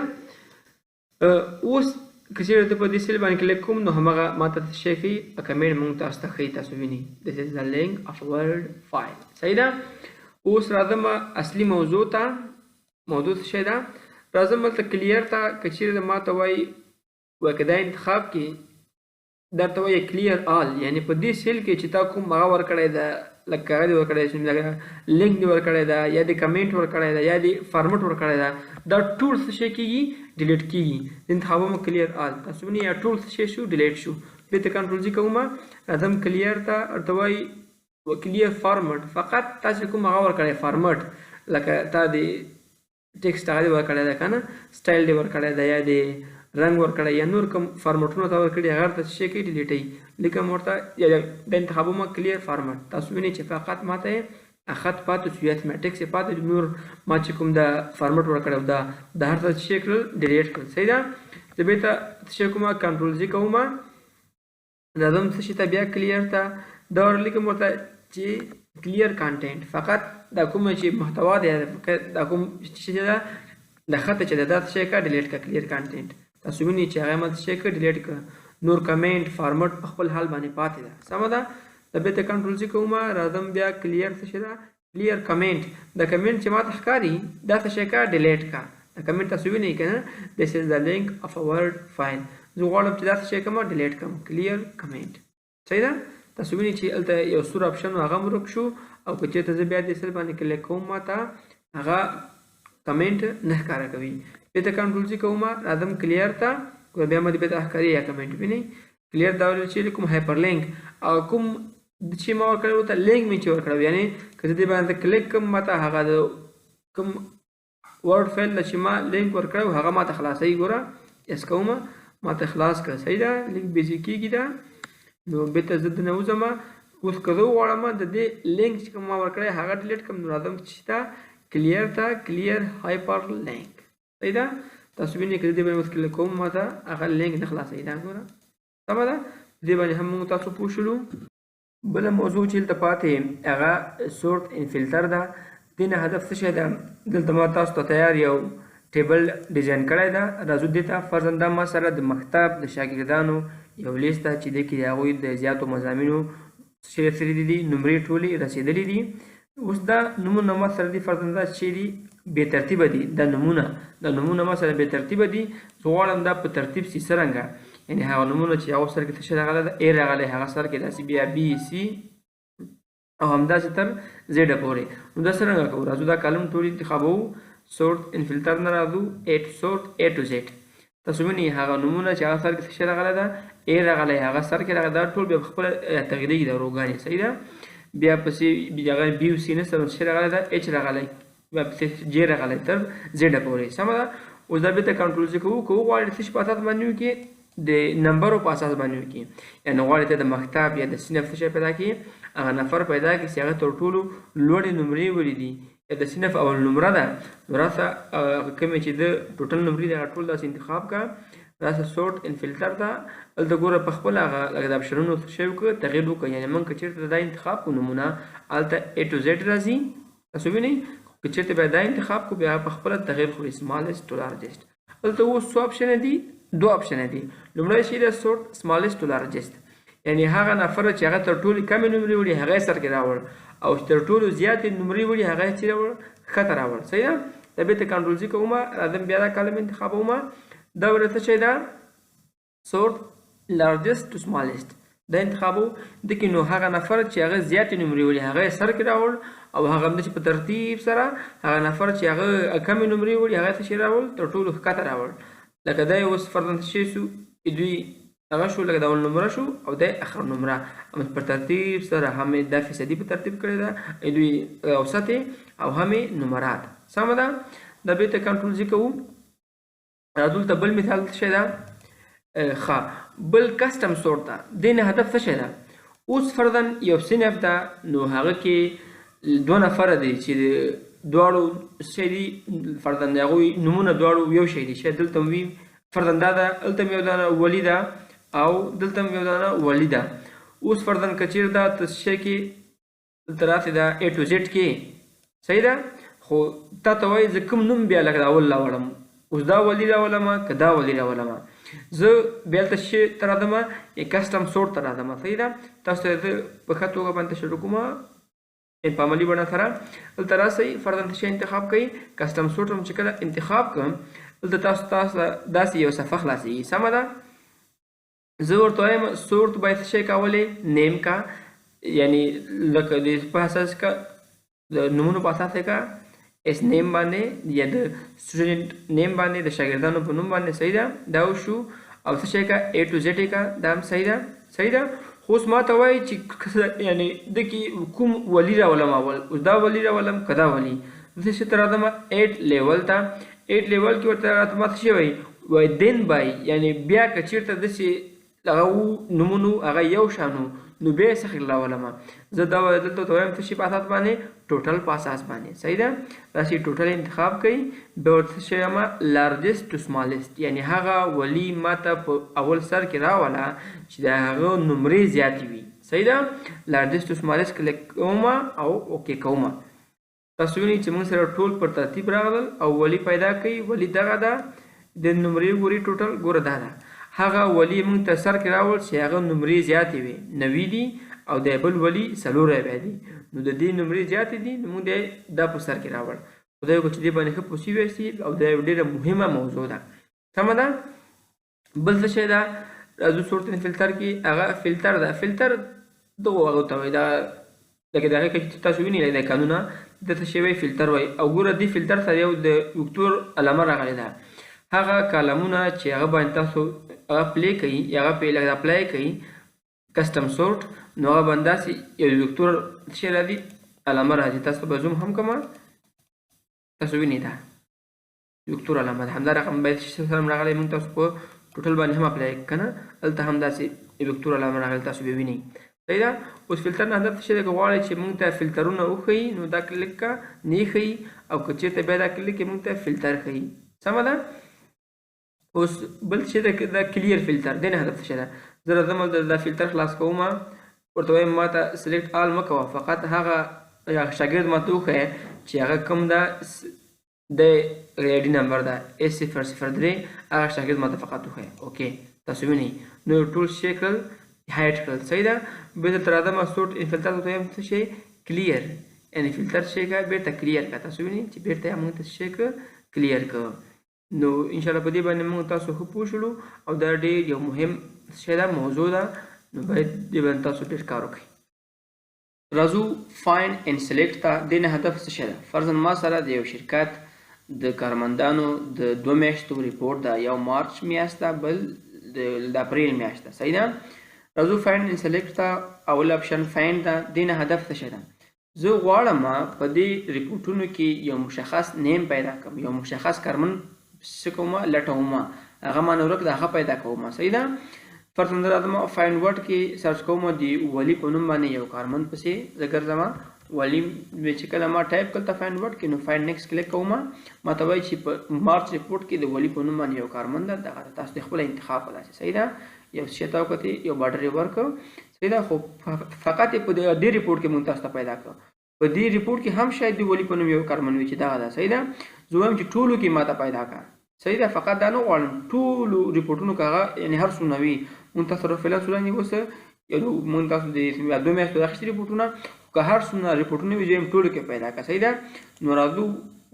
اوس که چېرې ته په دې سیل باندې کلیک کوم نو همغه ماته څه شی ښیي کمنټ موږ تاسو ته ښیي تاسو وینئ this is the link of word file صحیح ده اوس راځم اصلي موضوع ته موضوع څه شی ده راځم هلته کلیر ته که چېرې ماته وایي که دا انتخاب کې درته وایي کلیر آل یعنې په دې سیل کې چې تا کوم هغه ورکړی ده لکه هغه دې ورکړی چې لینک دې ورکړی ده یا دې کمنټ ورکړی ده یا دې فارمټ ورکړی ده دا ټول څه شی کېږي ډیلیټ کېږي انتخابوم کلیر آل تاسو وینئ یا ټول څه شی شو ډیلیټ شو بېرته کنټرول زی کوم راځم کلیر ته ورته وایي کلیر فارمټ فقط تاسو کوم هغه ورکړی فارمټ لکه تا دې ټیکسټ هغه دې ورکړی ده که نه سټایل دې ورکړی ده یا دې رنګ ورکړی یا نور کوم فارمټونه ته ورکړي هغه ته څه شی کوي ډیلیټوي لیکم ورته یا د انتخابومه کلیر فارمټ تاسو وینئ چې فقط ماته خط پاتې شو یا میټرکس یې پاتې نور ما چې کوم د فارمټ ورکړی د هر څه څه شی کړل ډیلیټ کړل صحیح ده زه بېرته څه شی کومه کنټرول زی کوم راځم څه شي ته بیا کلیر ته دا ورلیکم ورته چې کلیر کانټینټ فقط دا کومه چې محتوا دی دا کوم چې ده د خط چې دا څه شی کړه ډیلیټ کړه کلیر کانټینټ تاسو وینئ چې هغه ما څه شی کړه ډیلیټ کړه نور کمنټ فارمټ په خپل حال باندې پاتې ده سمه ده د بېرته کنټرول زی کوم راځم بیا کلیر څه شی ده کلیر کمنټ د کمنټ چې ماته ښکاري دا څه شی کا ډیلیټ کا د کمنټ تاسو وینئ کنه this is the link of a word file زه غواړم چې دا څه شی کوم ډیلیټ کوم کلیر کمنټ صحیح ده تاسو وینئ چې الته یو سور اپشن هغه ورک شو او که چېرته زه بیا دې سل باندې کلیک کوم ماته هغه کمنټ نه ښکاره کوي دې ته کنټرول سي کوم راځم کلیر ته بیا مې به ښکاري یا کمنټ وینئ کلیر دا ول چې کوم هایپر لینک او کوم چې ما ورکړو ته لینک می چې ورکړو یعنی کله دې باندې کلیک کوم ماته هغه کوم ورډ فایل چې ما لینک ورکړو هغه ماته خلاصي ګوره اس کومه ماته خلاص کړ صحیح ده لینک بیزی کیږي دا نو به ته زد نه وزما اوس کله وړم د دې لینک چې کوم ما ورکړی هغه ډیلیټ کوم نو راځم چې تا کلیر تا کلیر هایپر لینک صحیح ده تاسو وینئ کله دې باندې کلیک کوم ماته هغه لینک نه خلاصي دا ګوره سمه ده دې باندې هم تاسو پوه شلو بل موضوع چې دلته پاتې هغه سورت ان فلټر ده دینه هدف څه شی ده دلته ما تاسو ته تیار یو ټیبل ډیزاین کړی ده راځو دې ته فرضاً ما سره د مکتب د شاګردانو یو لیست ده چې دې کې د هغوی د زیاتو مضامینو څه رسېدلي دي نمرې ټولې رسېدلي دي اوس دا نومونه ما سره دي فرضاً دا چې دي بې ترتیبه دي دا نومونه ما سره بې ترتیبه دي زه غواړم دا په ترتیب سي څرنګه یعنی هغه نومونه چې هغه سر کې څه راغلی ده ا راغلی هغه سر کې داسې بیا بي سي او همداسې تر زیډ پورې نو دا څرنګه کوو راځو دا کالم ټول انتخابوو سورت ان فلټر نه راځو سورت A to Z تاسو وینئ هغه نومونه چې هغه سر کې څه راغلی ده ا راغلی هغه سر کې راغلی دا ټول بیا په خپله تغییرېږي دا روګانې صحیح ده بیا پسې هغه بي او سي نه سره څه راغلی ده H راغلی بیا پسې J راغلی تر زیډ پورې سمه ده اوس دا بېرته کنټرول چې کوو که وغواړئ څه شي په اساس باندې وکړي د نمبرو په اساس باندې وکړي یعنې غواړئ ته د مکتب یا د صنف څه شی پیدا کړي هغه نفر پیدا کړي چې هغه تر ټولو لوړې نمرې ولیدي یا د صنف اول نمره ده نو راسه کومې چې د ټوټل نمرې د هغه ټول داسې انتخاب کړه راسه سورت ان فلټر ته هلته ګوره په خپله هغه لکه د اپشنونو څه شی وکړه تغییر وکړه یعنې موږ که چېرته دا انتخاب کړو نمونه هلته A to Z راځي تاسو وینئ که چېرته بیا دا انتخاب کړو بیا په خپله تغییر خوري سمالسټ ټو لارجسټ هلته اوس څو اپشنه دي دو اپشن دي لومړی شی د سورت سمالسټ ټو لارجسټ یعنی هغه نفر چې هغه تر ټولو کمې نمرې وړي هغه یې سر کې راوړ او چې تر ټولو زیاتې نمرې وړي هغه یې چې راوړ ښکته راوړ صحیح ده دا بېرته کنټرول زی کوم راځم بیا دا کالم انتخابوم دا ورته څه شی ده سورت لارجسټ ټو سمالسټ دا انتخابو د کې نو هغه نفر چې هغه زیاتې نمرې وړي هغه یې سر کې راوړ او هغه هم چې په ترتیب سره هغه نفر چې هغه کمې نمرې وړي هغه یې څه شی راوړ تر ټولو ښکته راوړ لکه دا اوس فرضاً شی شو دوی هغه شو لکه د اول نمره شو او د اخر نمره په ترتیب سره هم دا فیصدي په ترتیب کړی ده دوی اوسط او هم نمرات سمه ده دا بېرته کنټرول زی کوو راځو ته بل مثال څه شی ده ښه بل کسټم سورت ده دې نه هدف څه شی ده اوس فرضاً یو صنف ده نو هغه کې دوه نفره دي چې دواړو څه دي فرضاً د هغوی نومونه دواړو یو شی دي شاید دلته وي فرضاً دا ده هلته م یو دانه ولي ده او دلته م یو دانه ولي ده اوس فرضاً که چېرې دا ته څه شی کې دلته راسې ده A to Z کې صحیح ده خو تا ته وایي زه کوم نوم بیا لکه د اول راوړم اوس دا ولي راولمه که دا ولي راولمه زه بیا هلته شی ته راځمه کسټم سورت ته راځمه صحیح ده تاسو ته زه په ښه توګه باندې شروع کوم په عملي بڼه سره دلته راسئ فرضاً څه شی انتخاب کوئ کسټم سورت هم چې کله انتخاب کړم دلته تاسو داسې یو صفحه خلاصېږي سمه ده زه ورته وایم سورت باید څه شی کولی نیم کا یعنی لکه د په اساس کا د نومونو په اساس کا اس نیم باندې یا د سټوډنټ نیم باندې د شاګردانو په نوم باندې صحیح ده دا وشو او څه شی کا A to Z کا دا هم صحیح ده خو اوس ما ته وایي چې یعنی د کې کوم ولي راولم اول اوس دا ولي راولم که دا ولي زه چې ته راځم 8 لیول ته 8 لیول کې ورته راته ما څه شی وایي دین بای یعنی بیا که چېرته داسې هغه نومونو هغه یو شانو نو بیا یې څه راولمه زه دا دلته ته وایم څه شي په اساس باندې ټوټل په اساس باندې صحیح ده داسې ټوټل انتخاب کوئ بیا ورته څه شی وایم لارجسټ ټو سمالسټ یعنی هغه ولي ما ته په اول سر کې راوله چې د هغه نمرې زیاتې وي صحیح ده لارجسټ ټو سمالسټ کلیک کوم او اوکې کوم تاسو وینئ چې موږ سره ټول پر ترتیب راغلل او ولي پیدا کوي ولي دغه ده د نمرې ګوري ټوټل ګوره دا ده هغه ولي موږ ته سر کې راوړل چې هغه نمرې زیاتې وي 90 دي او د بل ولی 4 رایې دي نو د دې نمرې زیاتې دي نو موږ دا په سر کې راوړ خدای وکړي چې دې باندې ښه پوه شوي یاستئ او دا یو ډېره مهمه موضوع ده سمه ده بل څه شی ده راځو صورت فلټر کې هغه فلټر ده فلټر دغه هغه ته وایي دا لکه د هغې چې تاسو وینئ د قانونه دته شی وایي فلټر وایي او ګوره دې فلټر سره یو د وکتور علامه راغلې ده هغه کالمونه چې هغه باندې تاسو هغه پلی کوي هغه پې لکه اپلای کوي کسټم سورټ نو هغه باندې داسې یو وکتور شی راځي علامه راځي تاسو به زوم هم کومه تاسو وینئ دا وکتور علامه ده همدا رقم باید چې سره راغلی موږ تاسو په ټوټل باندې هم اپلای که نه هلته هم داسې وکتور علامه راغلی تاسو به وینئ صحیح ده اوس فلټر نه هدف څه دی که غواړئ چې موږ ته فلټرونه وښیي نو دا کلیک که نه ښیي او که چېرته بیا دا کلیک یې موږ ته فلټر ښیي سمه ده اوس بل څه دی دا کلیر فلټر دی نه هدف څه ده زه راځم دا فلټر خلاص کوم ورته وایم ما ته سلیکټ آل مه کوه فقط هغه شاګرد ما ته وښیه چې هغه کوم ده د آی ډي نمبر ده A003 هغه شاګرد ما ته فقط وښیه اوکې تاسو وینئ نو ټول شی کړل هایډ کړل صحیح ده بیا دلته راځم سورټ فلټر ته وایم څه شی کلیر یعنې فلټر شی که بیرته کلیر که تاسو وینئ چې بیرته یې موږ ته څه شی که کلیر که نو انشاءالله په دې باندې موږ تاسو ښه پوه شولو او دا ډېر یو مهم شی ده موضوع ده نو باید دې باندې تاسو ډېر کار وکړئ راځو فایند اینډ سلیکټ ته دې نه هدف څه شی ده فرضاً ما سره د یو شرکت د کارمندانو د 2 میاشتو ریپورټ ده یو مارچ میاشت ده بل د اپریل میاشت ده صحیح ده راځو فایند اینډ سلیکټ ته اول اپشن فایند ده دې نه هدف څه شی ده زه غواړم په دې ریپورټونو کې یو مشخص نیم پیدا کړم یو مشخص کارمند څه کوم لټوم هغه ما نه ورک د هغه پیدا کوم صحیح ده فرضاً زه راځم فایند ورډ کې سرچ کوم د ولي په نوم باندې یو کارمند پسې زه ګرځم ولي چې کله ما ټایپ کړل ته فایند ورډ کې نو فایند نیکسټ کلیک کوم ما ته وایي چې په مارچ ریپورټ کې د ولي په نوم باندې یو کارمند ده دغه تاسو د خپل انتخاب وکړئ صحیح ده یو څه ته وکړئ یو بارډر یې ورکړ صحیح ده خو فقط په دې ریپورټ کې مونږ تاسو ته پیدا کړو په دې ریپورټ کې هم شاید د ولي په نوم یو کارمند وي چې دغه ده صحیح ده زه وایم چې ټولو کې ما ته پیدا کړه صحیح ده فقط دا نه غواړم ټولو ریپورټونو که هغه یعنې هر څومره وي مونږ تاسو سره فعلا څومره اوس یو مونږ تاسو د 2 میاشتو اخیستي ریپورټونه که هر څومره ریپورټونه وي زه یم ټولو کې پیدا کړه صحیح ده نو راځو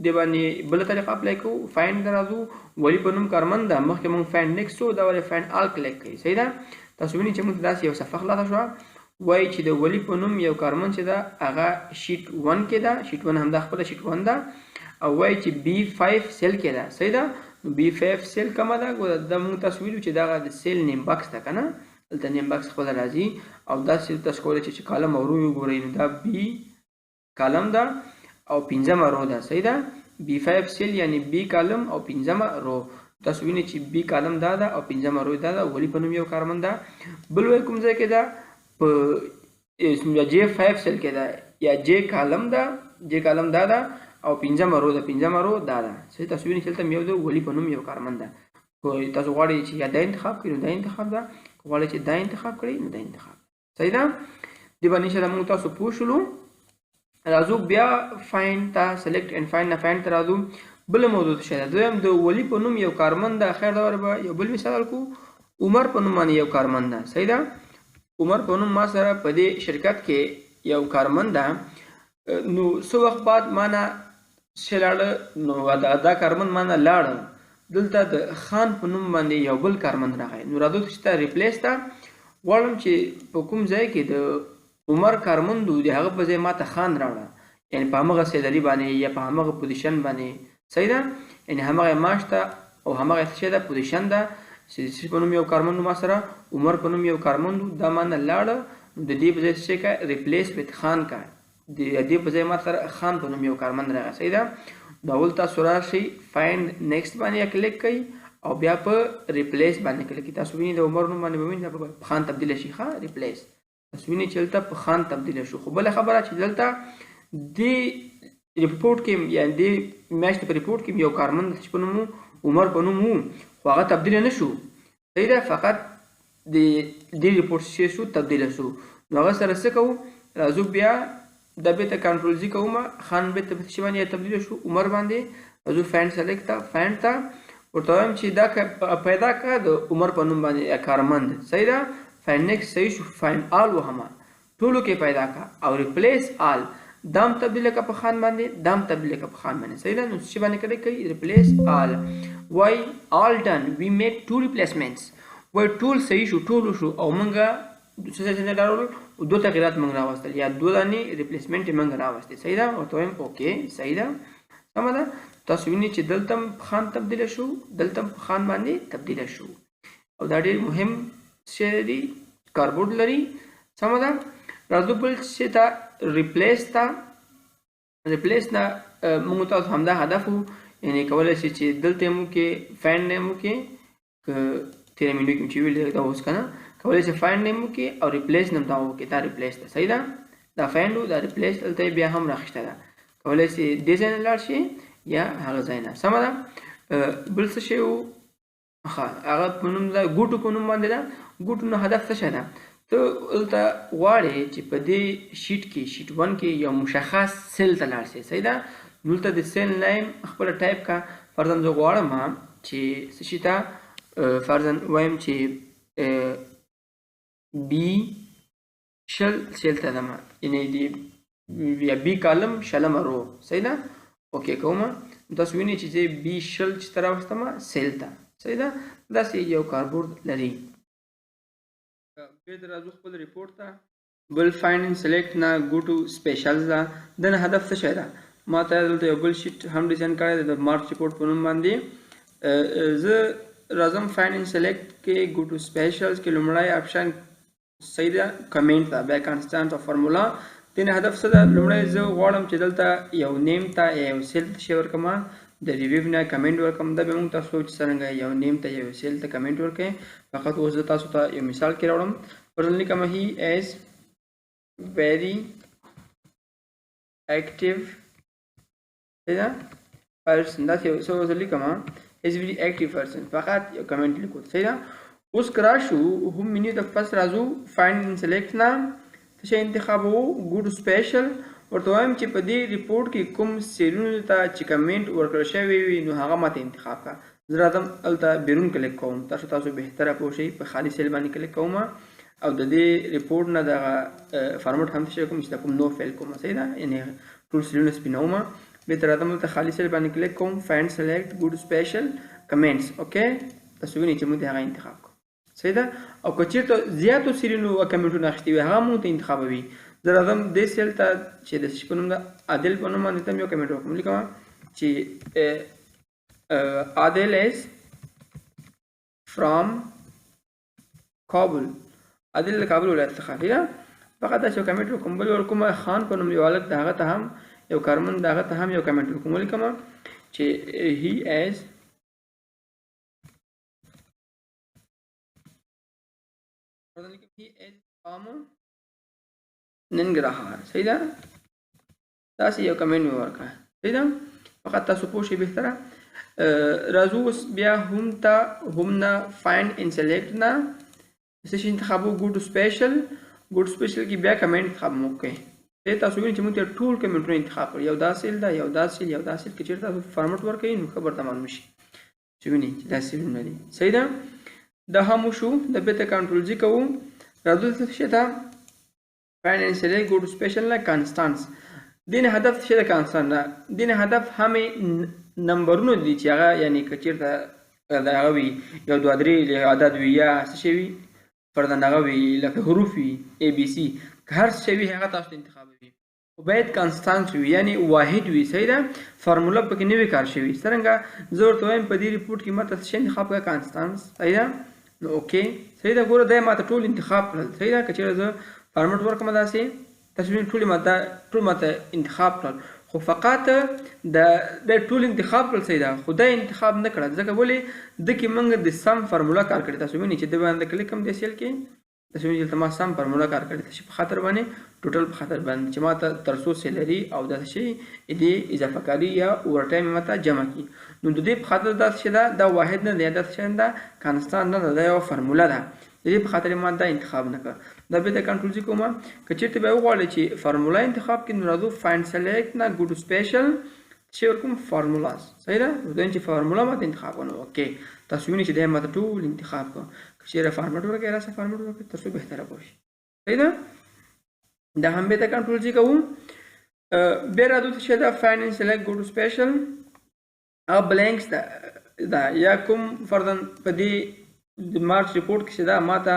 دې باندې بله طریقه اپلای کوو فایند ته راځو ولي په نوم کارمند ده مخکې مونږ فایند نیکسټ وو دا ولې فایند آل کلیک کوي صحیح ده تاسو وینئ چې مونږ داسې یو صفحه خلاصه شوه وایي چې د ولي په نوم یو کارمند چې ده هغه شیټ 1 کې ده شیټ 1 همدا خپله شیټ 1 ده او وایي چې B5 سیل کې ده صحیح ده B5 سیل کومه ده دا مونږ تاسو ویلو چې دغه د سیل نیم باکس ده که نه دلته نیم باکس خپله راځي او داسې تاسو کولی چې کالم او رو وګورئ نو دا B کالم ده او 5مه رو ده صحیح ده B5 سیل یعنی B کالم او 5مه رو تاسو وینئ چې B کالم دا ده او 5مه رو دا ده ولي په نوم یو کارمند ده بل وایي کوم ځای کې ده په J5 سیل کې ده یا J کالم ده J کالم دا ده او 5مه رو ده 5مه رو دا ده صحیح تاسو وینئ چې دلته یو د ولي په نوم یو کارمند ده تاسو غواړئ چې یا دا انتخاب کړئ نو دا انتخاب ده غواړئ چې دا انتخاب کړئ نو دا انتخاب صحیح ده دې باندې انشاءالله موږ تاسو پوه شولو راځو بیا فایند ته سلیکټ اینډ فایند نه فایند ته راځو بله موضوع څه ده دویم د ولي په نوم یو کارمند ده خیر دا به یو بل مثال کو عمر په نوم باندې یو کارمند ده صحیح ده عمر په نوم ما سره په دې شرکت کې یو کارمند ده نو څه وخت بعد ما نه څه لاړه نو دا کارمند ما نه لاړه دلته د خان په نوم باندې یو بل کارمند راغی نو راځو چې ته ریپلیس ته غواړم چې په کوم ځای کې د عمر کارمند و د هغه په ځای ما ته خان راوړه یعنې په همغه سیلري باندې یا په همغه پوزیشن باندې صحیح ده یعنې همغه معاش ته او همغه څه ده پوزیشن ده چې په نوم یو کارمند ما سره عمر په نوم یو کارمند دا ما نه لاړه نو د دې په ځای څه که ریپلیس وت خان کا د دې په ځای ما سره خان په نوم یو کارمند راغی صحیح ده دا اول تاسو راشئ فایند نیکسټ باندې کلیک کوئ او بیا په ریپلیس باندې کلیک کوئ تاسو وینئ د عمر نوم باندې به وینئ په خان تبدیل شي ښه ریپلیس تاسو وینئ چې دلته په خان تبدیل شو خو بله خبره چې دلته دې ریپورټ کې یعنې دې میاشتې په ریپورټ کې یو کارمند چې په نوم عمر په نوم و خو هغه تبدیل نه شو صحیح ده فقط د دې ریپورټ چې شو تبدیل شو نو هغه سره څه کوو راځو بیا دا بیرته کنټرول زی کوم خان بیرته په شی باندې تبدیل شو عمر باندې راځو فایند سلیکټ ته فایند ته ورته وایم چې دا پیدا کړه د عمر په نوم باندې کارمند صحیح ده فایند نیکسټ صحیح شو فایند آل وهمه ټولو کې پیدا کا او ریپلیس آل دام تبدیل کا په خان باندې دام تبدیل کا په خان باندې صحیح ده. نو څه باندې کړی کوي ریپلیس آل وای آل ډن وی میک ټو ریپلیسمنټس وای ټول صحیح شو ټول شو او موږ څه ډارول دوه تغیرات موږ راوستل یا دوه دانې ریپلیسمنټ موږ راوستل صحیح ده. ورته وایم اوکې صحیح ده سمه ده. تاسو وینئ چې دلته خان تبدیل شو دلته خان باندې تبدیل شو او دا ډېر مهم شی دی کاربورډ لري سمه ده. راځو بل چې ته ریپلیس نه موږ تاسو همدا هدف وو یعنی کولی شي چې دلته مو کې فایند نیم وکړي که تیره مینو کې چې ویل دا اوس که نه کولی شي فایند نیم وکړي او ریپلیس نم دا وکړي دا ریپلیس ده صحیح ده. دا فایند و دا ریپلیس دلته بیا هم راخیسته ده کولی شي دې ځای نه لاړ شي یا هغه ځای نه سمه ده. بل څه شی و هغه په نوم ده ګوټو په نوم باندې ده. ګوټو نه هدف څه شی ده ته دلته غواړې چې په دې شیټ کې شیټ 1 کې یو مشخص سیل ته لاړ شي صحیح ده. دلته د سیل نیم خپله ټایپ کا فرضاً زه غواړم چې څه شي ته فرضاً وایم چې بي شل سیل ته دم یعنی د یا بي کالم شلمه رو صحیح ده. اوکې کومه تاسو وینئ چې زه بي شل چې ته راوستم سیل ته صحیح ده. داسې یو کاربورډ لري. بیا راځو خپل ریپورټ ته. بل فایند ان سلیکټ نه ګو ټو سپیشلز ده دنه هدف څه شی ده ما ته دلته یو بل شیټ هم ډیزاین کړی دی د مارچ ریپورټ په نوم باندې. زه راځم فایند ان سلیکټ کې ګو ټو سپیشلز کې لومړی اپشن صحیح ده کمنټ ده بیا کانسټانټ او فارمولا دنه هدف څه ده لومړی زه غواړم چې دلته یو نیم ته یا یو سیل ته شی ورکړم د ریویو نه کمنټ ورکړم. دا به موږ تاسو چې څرنګه یو نیم ته یو سیل ته کمنټ ورکړئ. فقط اوس زه تاسو ته یو مثال کې راوړم. فرضاً لیکم he is very active person دا څه زه لیکم is very active person فقط یو کمنټ لیکو صحیح ده. اوس که راشو هم منیو ته پس راځو فایند ان سلیکټ نه څه شی انتخابوو ګو ټو سپیشل ورته وایم چې په دې ریپورټ کې کوم سیلونو ته چې کمنټ ورکړل شوی وي نو هغه ماته انتخاب کا. زه راځم هلته بیرون کلیک کوم تاسو بهتره پوه شئ په خالي سیل باندې کلیک کوم او د دې ریپورټ نه دغه فارمټ هم څه کوم چې کوم نو فیل کوم صحیح ده یعنی ټول سیلونه سپینوم. بهتر راځم هلته خالي سیل باندې کلیک کوم فایند سلیکټ ګو ټو سپیشل کمنټس اوکې تاسو وینئ چې موږ هغه انتخاب کوو صحیح ده. او که چېرته زیاتو سیلونو کمنټونه اخیستي وي هغه موږ ته انتخابوي. زه راځم دې سیل ته چې د څه په نوم ده عادل په نوم باندې ته یو کمنټ وکړم لیکم چې عادل is from کابل عادل له کابل ولایت څخه دی فقط دا یو کمنټ وکړم. بل ورکوم خان په نوم یو هلک د هغه ته هم یو کارمند د هغه ته هم یو کمنټ وکړم ولیکم چې he is from ننګرهار صحیح ده. داسې یو کمنټ مې ورکړه صحیح ده. فقط تاسو پوه شئ بهتره. راځو اوس بیا هم نه فایند ان سلیکټ نه څه شي انتخابو ګو ټو سپیشل کې بیا کمنټ انتخاب مو کوئ. تاسو وینئ چې موږ ته ټول کمنټونه انتخاب کړل یو دا سیل ده یو دا سیل یو دا سیل که چېرته تاسو فارمټ ورکوئ نو ښه برته معلوم شي چې وینئ چې دا سیلونه دي صحیح ده. دا هم وشو د بیرته کنټرول جي کوو. راځو دلته څه شی ته فایند ان سلیکټ ګو ټو سپیشل نه کانسټانټس دین هدف څه ده کانسټانټ ده دین هدف همې نمبرونه دي چې هغه یعنی که چېرته د هغه وي یو دوه درې عدد وي یا څه شی وي فرضاً هغه وي لکه حروف وي اے بي سي که هر څه وي هغه تاسو ته انتخابوي خو باید کانسټانټ وي یعنی واحد وي صحیح ده. فارموله پکې نه وي کار شوي څرنګه زه ورته وایم په دې ریپورټ کې ماته څه شی انتخاب کړه کانسټانټ صحیح ده. نو اوکې صحیح ده ګوره دا یې ماته ټول انتخاب کړل صحیح ده. که چېرته زه فارمټ ورکړم داسې تاسو وینئ ټول ماته انتخاب کړل خو فقط د ټول انتخاب کړل صحیح ده خو دا انتخاب نه کړل ځکه ولې د کې موږ د سم فارموله کار کړی. تاسو وینئ چې د باندې کلیک کوم د سیل کې تاسو وینئ چې ما سم فارموله کار کړی چې په خاطر باندې ټوټل په خاطر باندې چې ما ته تر څو سیلري او داسې شي دې اضافه کاري یا اوور ټایم ما ته جمع کړي نو د دې په خاطر داسې شی ده دا واحد نه دی دا څه ده کانسټانټ نه ده دا یو فارموله ده د دې په خاطر ما دا انتخاب نه کړ. دا به د کنټرول جي کوم که چېرته به وغواړئ چې فارموله انتخاب کړئ نو راځو فایند سلیکټ نه ګو ټو سپیشل چې ورکوم فارمولاز صحیح ده. دویم چې فارموله ماته انتخاب کړو اوکې تاسو وینئ چې دا ماته ټول انتخاب کړو. که چېرې فارمټ ورکړئ راسه فارمټ ورکړئ تر څو بهتره پوه شي صحیح ده. دا هم به ته کنټرول چې کوو. بیا راځو ته چې دا فایند اینڈ سلیکټ گو ټو سپیشل او بلینکس دا یا کوم فرضاً په دې د مارچ ریپورټ کې چې دا ماته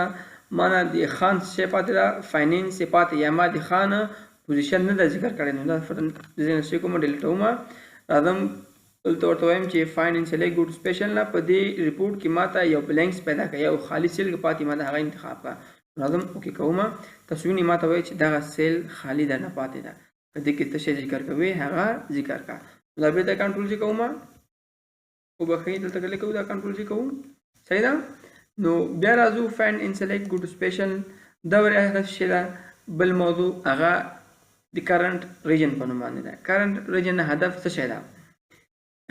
د خان څه پاتې ده فاینانس څه پاتې یا ما د خان پوزیشن نه ده ذکر کړی نو دا فرضاً ځینې څه کوم ډیلیټوم راځم دلته ورته وایم چې فایند اینډ سلیکټ گو ټو سپیشل نه په دې ریپورټ کې ماته یو بلینکس پیدا کړه یو خالی سیل پاتې ما د هغه انتخاب کړه راځم اوکې کوم تاسو وینئ ماته وایي چې دغه سیل خالی ده نه پاتې ده په دې کې څه شی ذکر کوي هغه ذکر کړه دا به د کنټرول چې کوم او بخښئ دلته کله کوو دا کنټرول چې کوو صحیح ده. نو بیا راځو فایند اینډ سلیکټ گو ټو سپیشل دا ور هغه شی ده بل موضوع هغه د کرنٹ ریجن په نوم باندې ده. کرنٹ ریجن هدف څه شی ده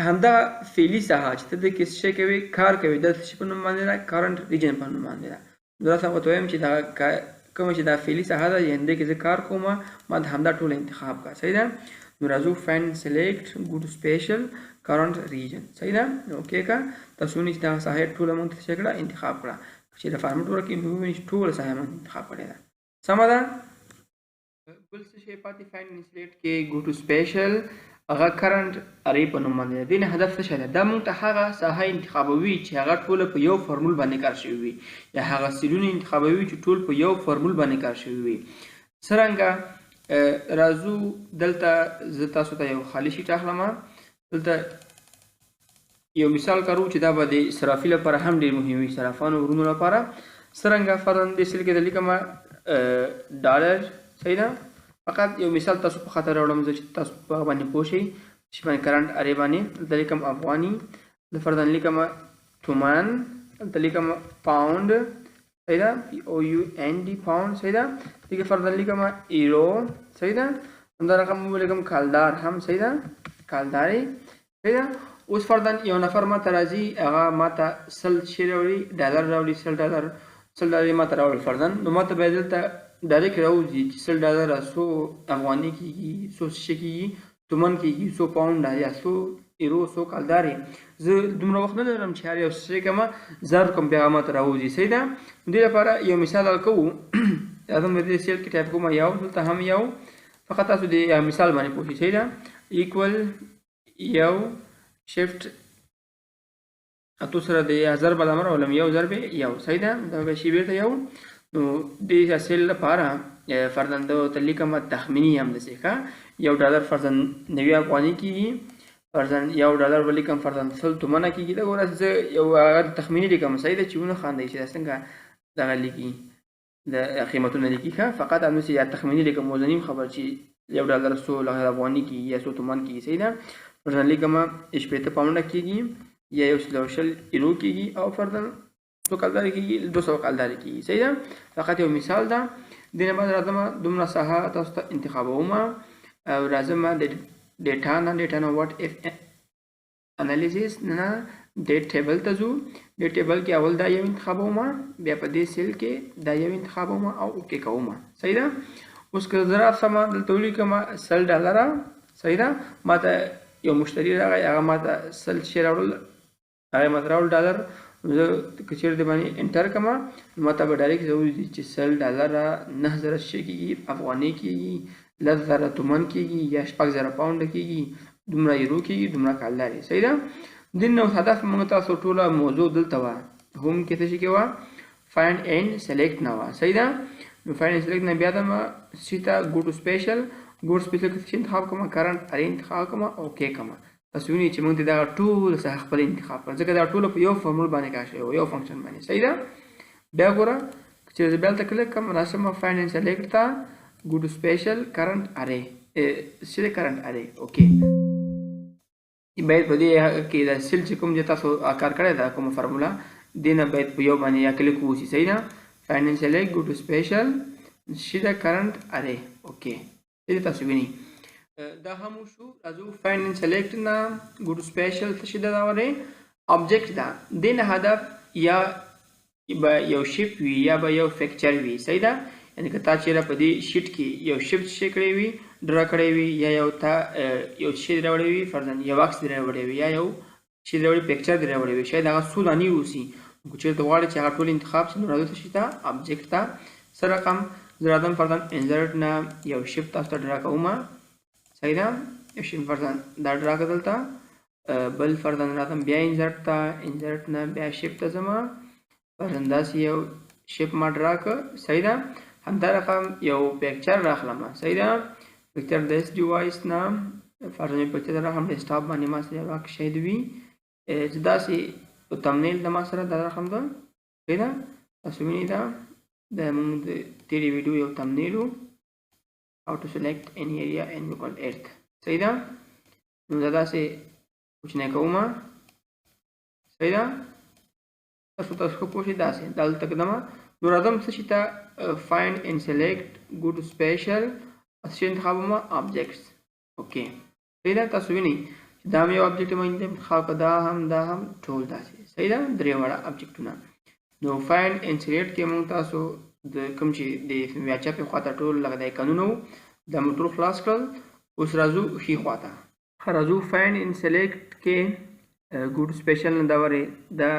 همدا فعلي ساحه چې ته د کې څه کوي کار کوي د څه په نوم باندې ده کرنٹ ریجن په نوم باندې ده. دا څه وته وایم چې دا کوم چې دا فعلي ساحه ده یعنی کې زه کار کوم ما د همدا ټول انتخاب کا صحیح ده. نو راځو فایند سلیکټ گو ټو سپیشل کرنٹ ریجن صحیح ده. اوکې کا تاسو نه چې دا ساحه ټول مونږ ته څه کړه انتخاب کړه چې د فارمټ ورکې نو ټول ساحه مونږ انتخاب کړی ده سم ده. بل څه شی پاتې فایند اینډ سلیکټ کې گو ټو سپیشل هغه کرنٹ اری په نوم باندې ده. دین هدف څه ده دا مونږ ته هغه ساحه انتخابوي چې هغه ټول په یو فارمول باندې کار شوی وي یا هغه سیلونه انتخابوي چې ټول په یو فارمول باندې کار شوی وي. څرنګه راځو دلته زه تاسو ته یو خالی شیټ اخلم دلته یو مثال کارو چې دا به د صرافي لپاره هم ډیر مهم وي صرافانو ورونو لپاره. څرنګه فرضاً د سیل کې د لیکم ډالر صحیح ده. فقط یو مثال تاسو په خاطر راوړم چې تاسو په باندې پوه شئ چې باندې کرنٹ اری باندې د لیکم افغاني د فرضاً لیکم تومان د لیکم پاوند صحیح ده پی او یو ان ډي پاوند صحیح ده. دغه فرضاً لیکم ایرو صحیح ده. همدا رقم لیکم کالدار هم صحیح ده کالداري صحیح ده. اوس فرضاً یو نفر ما ترازی هغه ما ته 100 شی راوړي ډالر راوړي 100 ډالر ما ته راوړي فرضاً نو ما ته به دلته ډایرکټ راوځي چې 100 ډالر 100 افغاني کېږي 100 شي کېږي تومن کېږي 100 پاونډ یا 100 ایرو 100 کالداري. زه دومره وخت نه لرم چې هر یو څه کومه زر کوم بیا ما ته راوځي صحیح ده. دې لپاره یو مثال کوو راځم دې سیل کې ټایپ کوم یو دلته هم یو فقط تاسو دې مثال باندې پوه شئ صحیح ده. ایکوال یو شفت اتو سره د 1000 بدامر ولم یو ضرب یو صحیح ده. دا به شی بیرته یو نو د حاصل لپاره فرضاً د تلیکم تخمینی هم د څخه یو ډالر فرضاً 90 افغاني کیږي فرضاً یو ډالر ولیکم فرضاً 100 تومنه کیږي دا ورته یو تخمینی لیکم صحیح ده چې ونه خاندي چې څنګه دغه لیکي د قیمتونه لیکي فقط هم چې یا تخمینی لیکم وزنیم خبر چې یو ډالر 100 افغاني کیږي یا 100 تومن کیږي صحیح ده. فرضاً لیکم 80 پاونډ کیږي یا یو سلوشل ایرو کیږي او فرضاً 100 کالداري کیږي 200 کالداري کیږي صحیح ده. فقط یو مثال ده. دینه بعد راځم دومره ساحه تاسو ته انتخابوم او راځم د ډیټا نه وات اف انالیسیس نه ډیټ ټیبل ته ځو. ډیټ ټیبل کې اول دا یو انتخابوم بیا په دې سیل کې دا یو انتخابوم او اوکې کوم صحیح ده. اوس که زرا سم دلته ولیکم 100 ډالر صحیح ده. ماته یو مشتری راغی هغه ماته 100 شی راوړل هغه ماته راوړل ډالر زه کچیر دی باندې انټر کما ماته به ډایرکټ زوځي چې 100 ډالر 9000 شي کېږي افغاني کېږي 10000 تومن کېږي یا 6000 پاونډ کېږي دومره یورو کېږي دومره کالداري صحیح ده. د نو هدف موږ تاسو ټوله موضوع دلته و هم کې څه کې و فایند اینڈ سلیکټ نه و صحیح ده. نو فایند اینڈ سلیکټ نه بیا د سیتا گو ټو سپیشل ګور سپیشل کې انتخاب کوم کرنٹ اری انتخاب کوم اوکې کوم تاسو وینئ چې موږ دا ټول څه خپل انتخاب کړ ځکه دا ټول په یو فارمول باندې کار شوی یو فنکشن باندې صحیح ده. بیا ګوره چې زه بل ته کلیک کوم راشم فایند اینډ سلیکټ تا گو ټو سپیشل کرنٹ اری سیل کرنٹ اری اوکې باید په دې کې دا سیل چې کوم چې تاسو کار کړی دا کوم فارمولا دینه باید په یو باندې یا کلیک وشي صحیح ده. فایند اینډ سلیکټ گو ټو سپیشل سیل کرنٹ اری اوکې دې تاسو وینئ دا هم شو. راځو فایند اینډ سلیکټ نه گو ټو سپیشل څه شي دا وره آبجیکټ دا دین هدف یا یو شیپ وی یا به یو فیکچر وی صحیح ده. یعنی که تا چیرې په دې شیټ کې یو شیفت شي کړی وي ډرا کړی وي یا یو تا یو شی راوړی وي فرضاً یو عکس راوړی وي یا یو شی راوړی پکچر راوړی وي شاید هغه څو دانی وسی چې ته غواړې چې هغه ټول انتخاب شي نو راځو شي تا آبجیکټ تا سره رقم زه راځم فرضاً انسرټ نه یو شیپ تاسو ته ډرا کوم صحیح ده یو شیپ فرضاً دا ډرا کړه دلته بل فرضاً راځم بیا انسرټ نه بیا شیپ ته ځم فرضاً داسې یو شیپ ما ډرا کړ صحیح ده همدا رقم یو پکچر راخلم صحیح ده پکچر د اس ډیوایس نه فرضاً پکچر راخلم ډیسکټاپ باندې ما سره واک شي دی چې داسې تمنیل د ما سره دا رقم ده صحیح ده تاسو وینئ دا د موږ د تیرې ویډیو یو تمنیل و how to select any area and we call earth صحیح ده نو دا داسې کوچنی کوم صحیح ده تاسو پوه شئ داسې دلته کدم نو راځم څه شي ته find and select go to special څه انتخابوم objects اوکې صحیح ده تاسو وینئ چې دا مې یو object مې انتخاب کړ دا هم ټول داسې صحیح ده درې واړه objectونه نو find and select کې موږ تاسو د کوم چې د میاچا په خاطر ټول لګدای قانون وو د موټر خلاص کړل اوس راځو خي خواته راځو find and select کې ګوډ سپیشل نه دا وره دا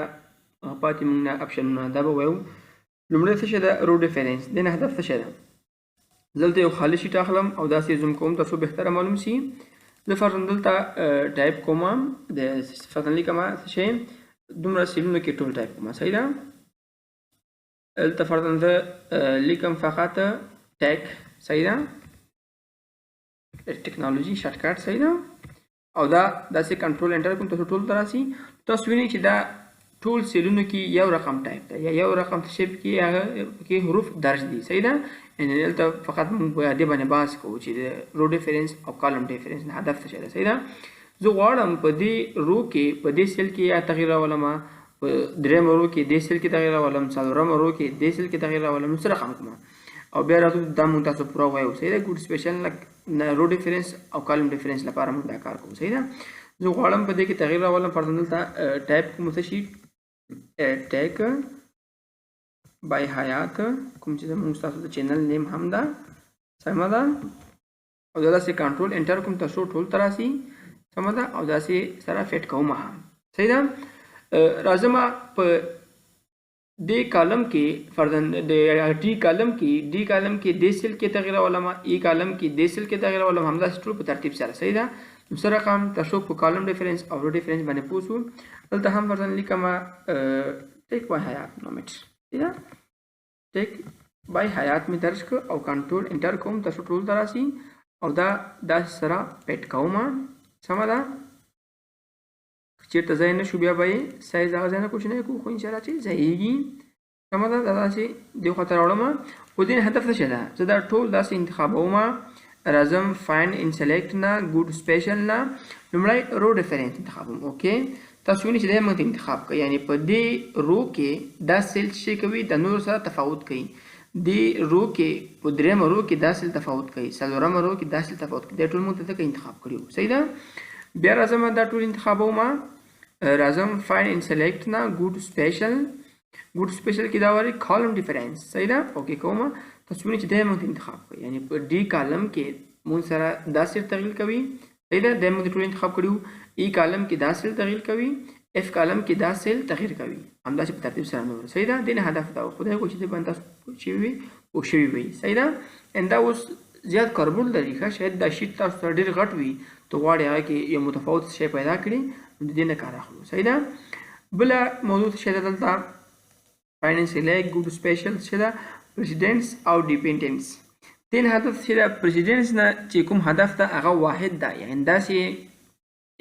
پاتې موږ نه اپشنونه دا به وایو لومړی څه شي دا رو ډیفرنس د نه هدف څه شي دا دلته یو خالي شیټ اخلم او دا سي زوم کوم تاسو بهتره معلوم شي زه فرضاً دلته ټایپ کوم د فرضاً لیکم څه شي دومره سیلونو کې ټول ټایپ کوم صحیح ده دلته فرضاً زه لیکم فقط ټیک صحیح ده ټیکنالوژي شارټکټ صحیح ده او دا داسې کنټرول انټر کوم تاسو ټول تراسي تاسو وینئ چې دا ټول سیلونو کې یو رقم ټایپ ده یا یو رقم شیپ کې هغه کې حروف درج دي صحیح ده ان دلته فقط موږ په دې باندې باس کوو چې د رو ډیفرنس او کالم ډیفرنس نه هدف څه ده صحیح ده زه غواړم په دې رو کې په دې سیل کې یا تغییر راولم په درېم رو کې دې سیل کې تغییر راولم څلورم رو کې دې سیل کې تغییر راولم نو څه رقم کوم او بیا راځو دا موږ تاسو پوره وایو صحیح ده ګوډ سپیشل رو ډیفرنس او کالم ډیفرنس لپاره موږ دا کار کوو صحیح ده زه غواړم په دې کې تغییر راولم فرضاً دلته ټایپ کوم څه شي ټیک بای حیات کوم چې موږ تاسو د چینل نیم هم ده سمه ده او داسې کنټرول انټر کوم تاسو ټول تراسي سمه ده او داسې سره فټ کوم هم صحیح ده راځم په D column की फर्जन D column की they sell के तगीर वाला ई कॉलम की they sell के तगीर वाला हमदा स्ट्रो पे तरतीब से सही था दूसरा रकम तशोक को कॉलम डिफरेंस और रो डिफरेंस बने पूछो दलता हम फर्जन लिखमा टेक बाय हयात नोमेट ठीक है टेक बाय हयात में दर्ज को और कंट्रोल इंटर कोम तशो टूल तरासी और दा सरा पेट कोमा समझा چیرته ځای نه شو بیا به یې سایز هغه ځای نه کوچنی کړو خو انشاءالله چې ځایږي سمه ده دا داسې دې خواته راوړم خو دې هدف څه شی ده زه دا ټول داسې انتخابوم راځم فایند ان سلیکټ نه ګوډ سپیشل نه لومړی رو ډیفرنس انتخابوم اوکې تاسو وینئ چې دا موږ انتخاب کوي یعنی په دې رو کې دا سیل شي کوي د نور سره تفاوت کوي دې رو کې په درېم رو کې دا سیل تفاوت کوي څلورم رو کې دا سیل تفاوت کوي دا ټول موږ ته انتخاب کړیو صحیح ده بیا راځم دا ټول انتخابوم راځم فایند ان سلیکټ نه ګوډ سپیشل کې دا وری کالم ډیفرنس صحیح ده اوکې کوم تاسو وینئ چې دا موږ انتخاب کوي یعنی په डी کالم کې موږ سره دا سیل تغییر کوي صحیح ده دا موږ ټول انتخاب کړیو ای کالم کې دا سیل تغییر کوي اف کالم کې دا سیل تغییر کوي همداسې په ترتیب سره نور صحیح ده دغه هدف دا خدای کو چې د باندې تاسو شوي او شوي وي صحیح ده اندا اوس زیات کاربن لري ښه شاید دا شیټ تاسو ډېر غټ وي تو غواړئ هغه کې یو متفاوت شی پیدا کړئ د دې نه کار اخلو صحیح ده بله موضوع څه ده دلته فاینانس لیک ګوډ سپیشل څه ده پریسیډنټس او ډیپینډنټس دین هدف څه ده پریسیډنټس نه چې کوم هدف ده هغه واحد ده یعنی داسې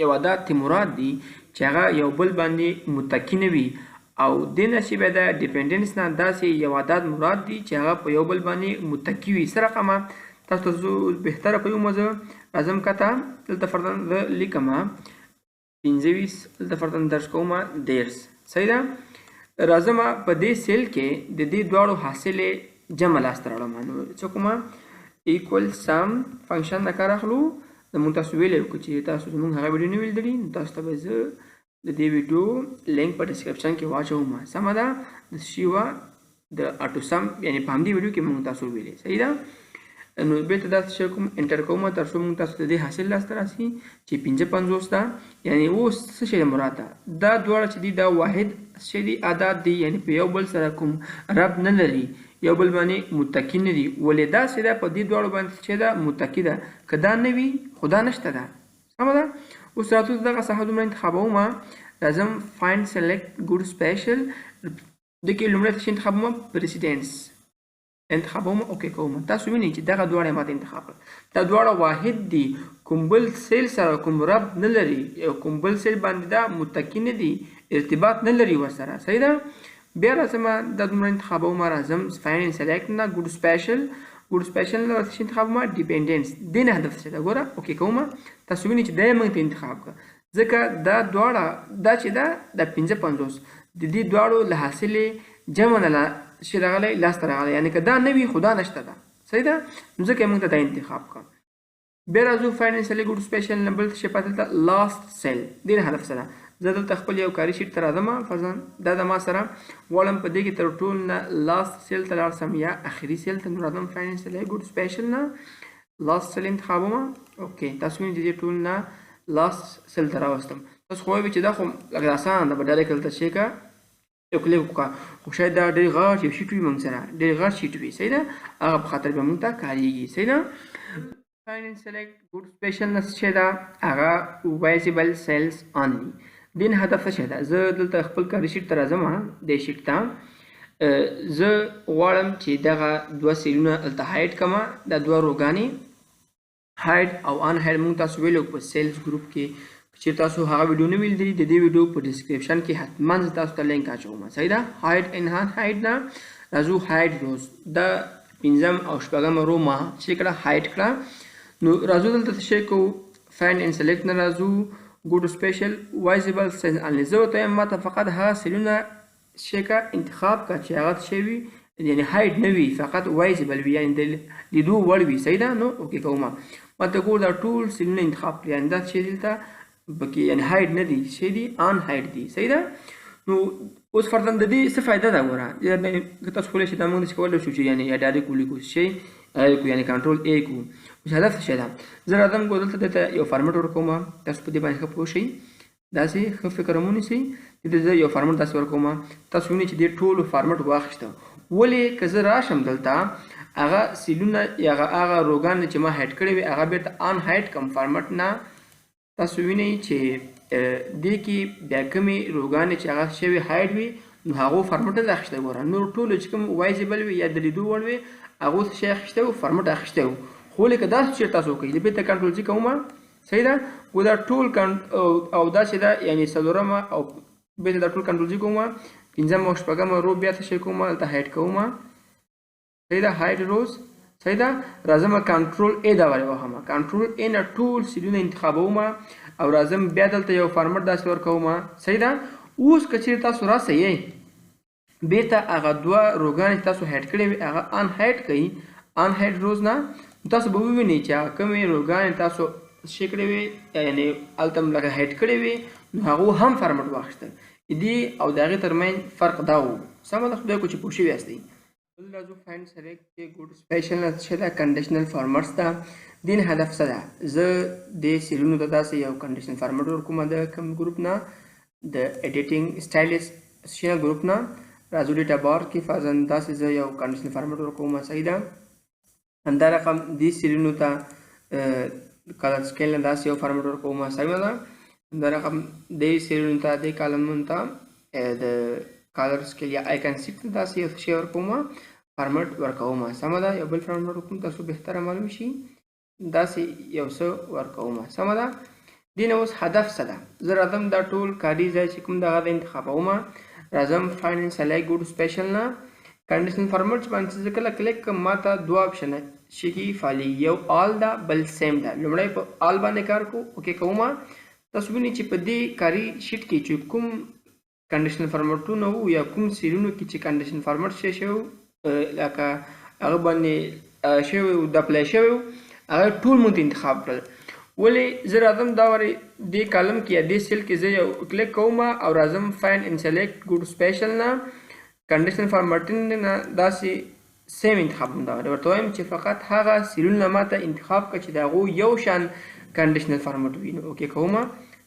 یو عادت مراد دي چې هغه یو بل باندې متکی نه وي او دین شی به ده ډیپینډنټس نه داسې یو عادت مراد دي چې هغه په یو بل باندې متکی وي سره قمه تاسو بهتره په یو مزه اعظم کته دلته فرضاً لیکما 25 دلته فرضاً درج کوم دیرس صحیح ده راځم په دې سیل کې د دې دواړو حاصله جمع لاس تر اړه مانو چې کومه ایکوال سم فنکشن نه کار اخلو د مونږ تاسو ویلو چې تاسو زموږ هغه ویډیو نه ویل دي تاسو ته به زه د دې ویډیو لینک په ډسکرپشن کې واچوم سم ده د شیوا د اټو سم یعنی په همدې ویډیو کې مونږ تاسو ویلې صحیح ده نو به ته تاسو کوم انټر کوم تر څو موږ تاسو د حاصل لاس تر راسي چې 55 ده یعنی اوس څه شی مراد ده دا دواړه چې دي دا واحد شی دي عادت دي یعنی په یو بل سره کوم رب نه لري یو بل باندې متکی نه دي. ولې داسې ده په دې دواړو باندې چې ده متکی ده، که دا نه وي خو دا نشته ده. سمه ده. اوس راځو دغه ساحه دومره انتخابومه. راځم فایند سلیکټ ګوډ سپیشل. د کې لومړی څه انتخابومه؟ پریسیډنس انتخابومه. اوکې کومه. تاسو وینئ چې دغه دواړه ماته انتخاب کړل. دا دواړه واحد دي، کوم بل سیل سره کوم رب نه لري، کوم بل سیل باندې دا متکی نه دي، ارتباط نه لري ورسره. صحیح ده. بیا راځم دا دومره انتخابومه. راځم فایند سلیکټ نه ګوډ سپیشل. ګوډ سپیشل نه څه انتخابومه؟ ډیپندنس. دې نه هدف څه ده ګوره. اوکې کومه. تاسو وینئ چې دا یې موږ ته انتخاب کړه، ځکه دا دواړه دا چې ده د 55 د دې دواړو له حاصلې جمع نه شي راغلی لاسته راغلی، یعنې که دا نه وي خو دا نشته ده. صحیح ده. نو ځکه یې موږ ته دا انتخاب کړه. بیا راځو فایند سلیکټ ګوډ سپیشل نه بل څه پاتې دلته لاست سیل. دې نه هدف څه ده؟ زه دلته خپل یو کاري شیټ ته راځم، فرضاً دا د ما سره غواړم په دې کې تر ټولو نه لاست سیل ته لاړ شم یا اخري سیل ته. نو راځم فایند سلیکټ ګوډ سپیشل نه لاست سیل انتخابومه. اوکې تاسو وینئ چې دې ټول نه لاست سیل ته راوستم. تاسو خو وایئ چې دا خو لږ اسانه ده، به ډایرکټ دلته شي که یو کلیک وکړه، خو شاید دا ډېر غټ یو شیټ وي موږ سره، ډېر غټ شیټ وي. صحیح ده. هغه په خاطر به موږ ته کارېږي. صحیح ده. فایند سلیکټ ګوډ سپیشل نه څه ده؟ هغه وایزیبل سیلز اونلی. دین هدف څه ده؟ زه دلته خپل کاري شیټ ته راځم. دې شیټ ته زه غواړم چې دغه دوه سیلونه دلته هایډ کړم. دا دوه روګانې هایډ او ان هایډ موږ تاسو ویلو په سیلز ګروپ کې. چې تاسو هغه ویډیو نه ویل دي، د دې ویډیو په ډسکرپشن کې حتما زه تاسو ته لینک اچوم. صحیح ده. هایډ انهان هایډ نه راځو هایډ روز. دا 5 او 6 رو ما چې کړه هایډ کړه. نو راځو دلته څه کو؟ فایند ان سلیکټ نه راځو ګوډ سپیشل وایزیبل سیلز اونلی. زه ورته وایم ماته فقط هغه سیلونه شیکه انتخاب کړه چې هغه څه وي، یعنې هایډ نه وي، فقط وایزیبل وي، یعنې د لیدو وړ وي. صحیح ده. نو اوکې کومه. ماته ګور دا ټول سیلونه انتخاب کړي، یعنې دا چې دلته پکې یعنې هایډ نه دي، څه دي؟ ان هایډ دي. صحیح ده. نو اوس فرضاً د دې څه فایده ده ګوره. که تاسو کولی شئ دا موږ داسې کولی شو چې یعنې یا ډایرکټ ولیکو شی یعنې کنټرول ای کو. اوس هدف څه ده؟ زه راځم ګور دلته دته یو فارمټ ورکوم. تاسو په دې باندې ښه پوه شئ، داسې ښه فکر مو ونیسئ. دلته زه یو فارمټ داسې ورکوم. تاسو وینئ چې دې ټولو فارمټ واخیسته. ولې که زه راشم دلته هغه سیلونه یا هغه روګان چې ما هایډ کړی وي هغه بیرته ان هایډ کم فارمټ نه، تاسو وینئ چې دې کې بیا کومې روګانې چې هغه شوي هایډ وي نو هغو فارمټ نه اخیستی. ګوره نور ټولو چې کوم وایزیبل وي یا د لیدو وړ وي هغو څه شی اخیستی و؟ فارمټ اخیستی و. خو لکه داسې چې تاسو وکړئ زه بېرته کنټرول جي کوم. صحیح ده. و دا ټول او داسې ده، یعنې څلورمه او بېرته دا ټول کنټرول جي کوم. 5 او 6 رو بیا څه شی کوم؟ هلته هایډ کوم. صحیح ده. هایډ روز. صحیح ده. راځم کنټرول ای دا ور وهم. کنټرول ای نه ټول سیلونه انتخابوم او راځم بیا دلته یو فارمټ داسې ورکوم. صحیح ده. اوس که چیرې تاسو راسئ بیرته هغه دوه روګانې تاسو هایډ کړې وي هغه ان هایډ کوئ، ان هایډ روز نه. تاسو به ووینئ چې هغه کومې روګانې تاسو څه کړې وي، یعنې هلته م لکه هایډ کړې وي نو هغو هم فارمټ واخیستل. دې او د هغې ترمنځ فرق دا و. سمه ده. خدای کو چې پوه شوي یاستئ. بل راځو فایند سلیکټ کې ګوډ سپیشل نه څه ده؟ کنډیشنل فارمټس ده. دې نه هدف څه ده؟ زه دې سیلونو ته داسې یو کنډیشنل فارمټ ورکوم د کوم ګروپ نه؟ د ایډیټینګ سټایلس شي ګروپ نه. راځو ډیټا بار کې فرضاً داسې زه یو کنډیشنل فارمټ ورکوم. صحیح ده. همدا رقم دې سیلونو ته کلر سکیل نه داسې یو فارمټ ورکوم. صحیح ده. همدا رقم دې سیلونو ته دې کالمونو ته د کلر سکیل یا آیکن سیټ ته داسې یو شی ورکوم، فارمټ ورکوم. سمه ده. یو بل فارمټ ورکوم تاسو بهتره معلوم شي. داسې یو څه ورکوم. سمه ده. دې نه اوس هدف څه ده؟ زه راځم دا ټول کاري ځای چې کوم دغه د انتخابوم. راځم فایند سلیکټ ګوډ سپیشل نه کنډیشنل فارمټس باندې چې کله کلیک کوم ماته دوه آپشن شي کې فعالي، یو آل ده بل سیم ده. لومړی په آل باندې کار کو. اوکې کوم. تاسو وینئ چې په دې کاري شیټ کې چې کوم کنډیشنل فارمټونه وو یا کوم سیلونو کې چې کنډیشنل فارمټ شی شوی لکه هغه باندې شوی د اپلای شوی هغه ټول مونږ انتخاب کړل. ولې زه راځم دا ورې دې کالم کې یا دې سیل کې زه یو کلیک کوم او راځم فایند ان سلیکټ ګوډ سپیشل نه کنډیشنل فارمټینګ نه داسې سیم انتخاب کوم. دا ورته وایم چې فقط هغه سیلونه ماته انتخاب کړه چې د هغو یو شان کنډیشنل فارمټ وي. نو اوکې کوم.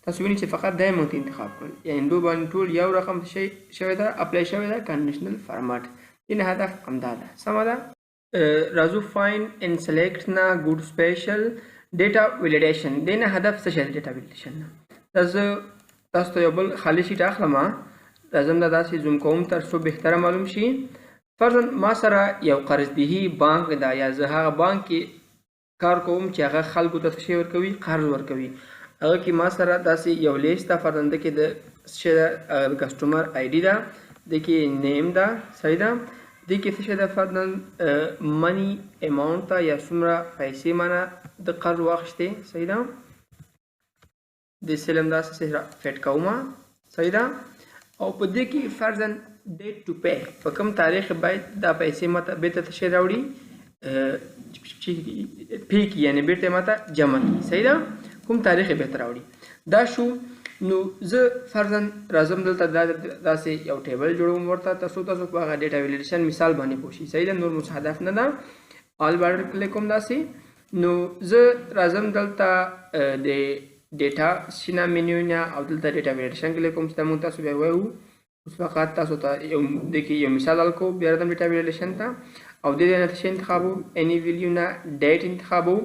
تاسو وینئ چې فقط دا یې مونږ انتخاب کړل، یعنې دوی باندې ټول یو رقم شی شوی ده، اپلای شوی ده کنډیشنل فارمټ. دین هدف همدا ده. سمه ده. راځو find and select نه good special data validation. دین هدف څه شی data validation نه. دا زه تاسو ته یو بل خالی شیټ اخلم، راځم دا داسې زوم کوم تر څو بهتره معلوم شي. فرضاً ما سره یو قرضدهي بانک ده، یا زه هغه بانک کې کار کوم چې هغه خلکو ته څه شی ورکوي، قرض ورکوي. هغه کې ما سره داسې یو لیست ده، فرضاً د کې د څه ده کسټمر آی ډي ده، د کې نیم ده، صحیح ده، د کې څه شی ده فرضاً منی اماونټ ته یا څومره پیسې مانه د قرض واخیستې، صحیح ده، د سلم داسې فټ کومه، صحیح ده، او په دې کې فرضاً ډیټ ټو پے په کوم تاریخ باید دا پیسې ماته بیرته څه شی راوړي، پی کې یعنی بیرته ماته جمع کړي، صحیح ده، کوم تاریخ یې بیرته راوړي. دا شو. نو زه فرضاً راځم دلته داسې یو ټیبل جوړوم ورته تر څو تاسو په هغه ډیټا ویلیډیشن مثال باندې پوه شئ، صحیح ده، نور مو هدف نه ده. آل بارډر کلیک کوم داسې. نو زه راځم دلته د ډیټا شینا منیو نه او دلته ډیټا ویلیډیشن کلیک کوم چې موږ تاسو بیا وایو. اوس فقط تاسو ته یو د کې یو مثال الکو بیا راځم ډیټا ویلیډیشن ته او د دې نه څه انتخابو، اني ویلیو نه ډیټ انتخابو،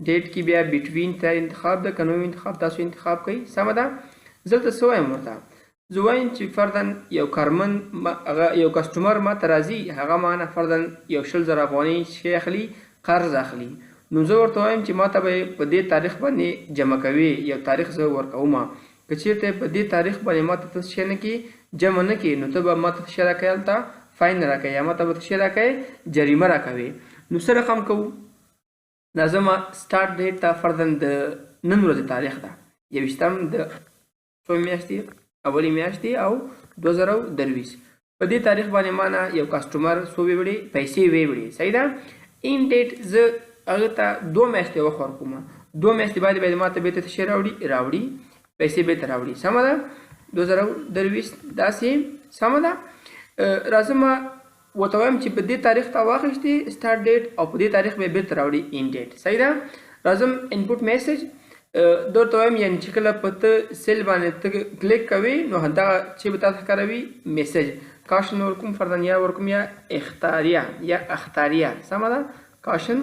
ډیټ کې بیا بټوین ته انتخاب د کنو انتخاب تاسو انتخاب کړئ، سمه ده. زلته څه وایم ورته، زه وایم چې فرضاً یو کارمن هغه یو کسټمر ما ته راځي، هغه ما نه فرضاً یو 100,000 افغانۍ شی اخلي، قرض اخلي. نو زه ورته وایم چې ما ته به په دې تاریخ باندې جمع کوي، یو تاریخ زه ورکوم. که چېرته په دې تاریخ باندې ما ته څه شی نه کړي، جمع نه کړي، نو ته به ما ته څه شی راکوې، هلته فاین راکوې یا ما ته به څه شی راکوې، جریمه راکوې. نو څه رقم کوو، دا زما سټارټ ډیټ ته فرضاً د نن ورځې تاریخ ده، 21 د څو میاشتې، اولې میاشتې او 2023. په دې تاریخ باندې ما نه یو کسټمر څو ویوړي، پیسې ویوړي، صحیح ده. ان ډیټ زه هغه ته 2 میاشتې وخت ورکوم، 2 میاشتې بعد ما ته بیرته څه شی راوړي، پیسې بیرته راوړي، سمه ده، 2023 داسې، سمه ده. راځم ورته وایم چې په دې تاریخ ته واخیستې سټارټ ډیټ او په دې تاریخ به بیرته راوړي ان ډیټ، صحیح ده. راځم انپوټ میسج درته وایم، یعنې چې کله په ته سیل باندې ته کلیک کوې نو همدغه چې به تاسو ښکاروي میسج، کاشن ورکوم فرضاً یا ورکوم یا اختاریه، سمه ده، کاشن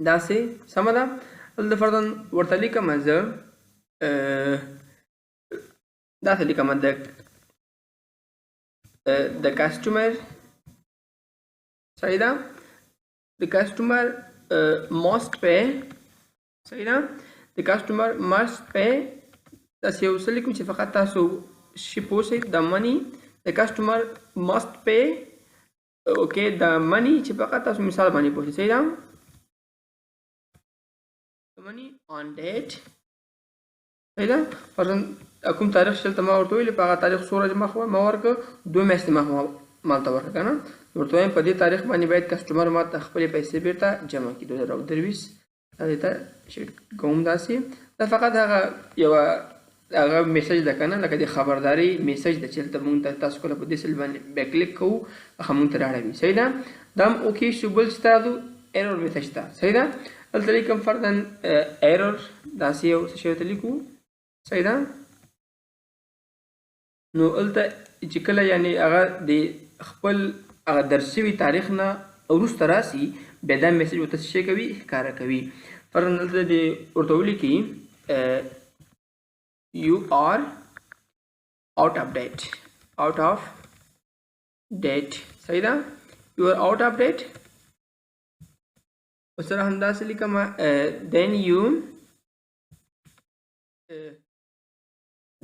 داسې، سمه ده. دلته فرضاً ورته لیکم زه داسې لیکم د کسټمر، صحیح ده، د کسټمر must pay، صحیح ده، د کسټمر must pay. داسې یو څه لیکم چې فقط تاسو شي پوه شئ، د money د کسټمر must pay، اوکې، د money چې فقط تاسو مثال باندې پوه شئ، صحیح ده، money on date، صحیح ده. فرضاً کوم تاریخ چې دلته ما ورته ویلي په هغه تاریخ څو ورځې مخکې ما ورکړه، 2 میاشتې مخکې ما ته ورکړه که نه. ورته وایم په دې تاریخ باندې باید کسټمر ما ته خپلې پیسې بیرته جمع کړي، 2023 دې ته شیټ کوم داسې. دا فقط هغه یوه هغه میسج ده که نه، لکه د خبرداري میسج ده چې دلته مونږ ته تاسو کله په دې سیل باندې بیا کلیک کوو هغه مونږ ته رااړوي، صحیح ده. دا هم اوکې شو. بل چې تاسو ایرور میسج ته، صحیح ده، دلته لیکم فرضاً ایرور داسې یو څه شی ورته لیکو، صحیح ده. نو دلته چې کله یعنې هغه د خپل هغه درج شوي تاریخ نه وروسته راسي بیا دا میسج ورته څه شی کوي، ښکاره کوي. فرضاً دلته د ورته ولیکي you are out of date، صحیح ده، you are out of date. سره همداسې لیکم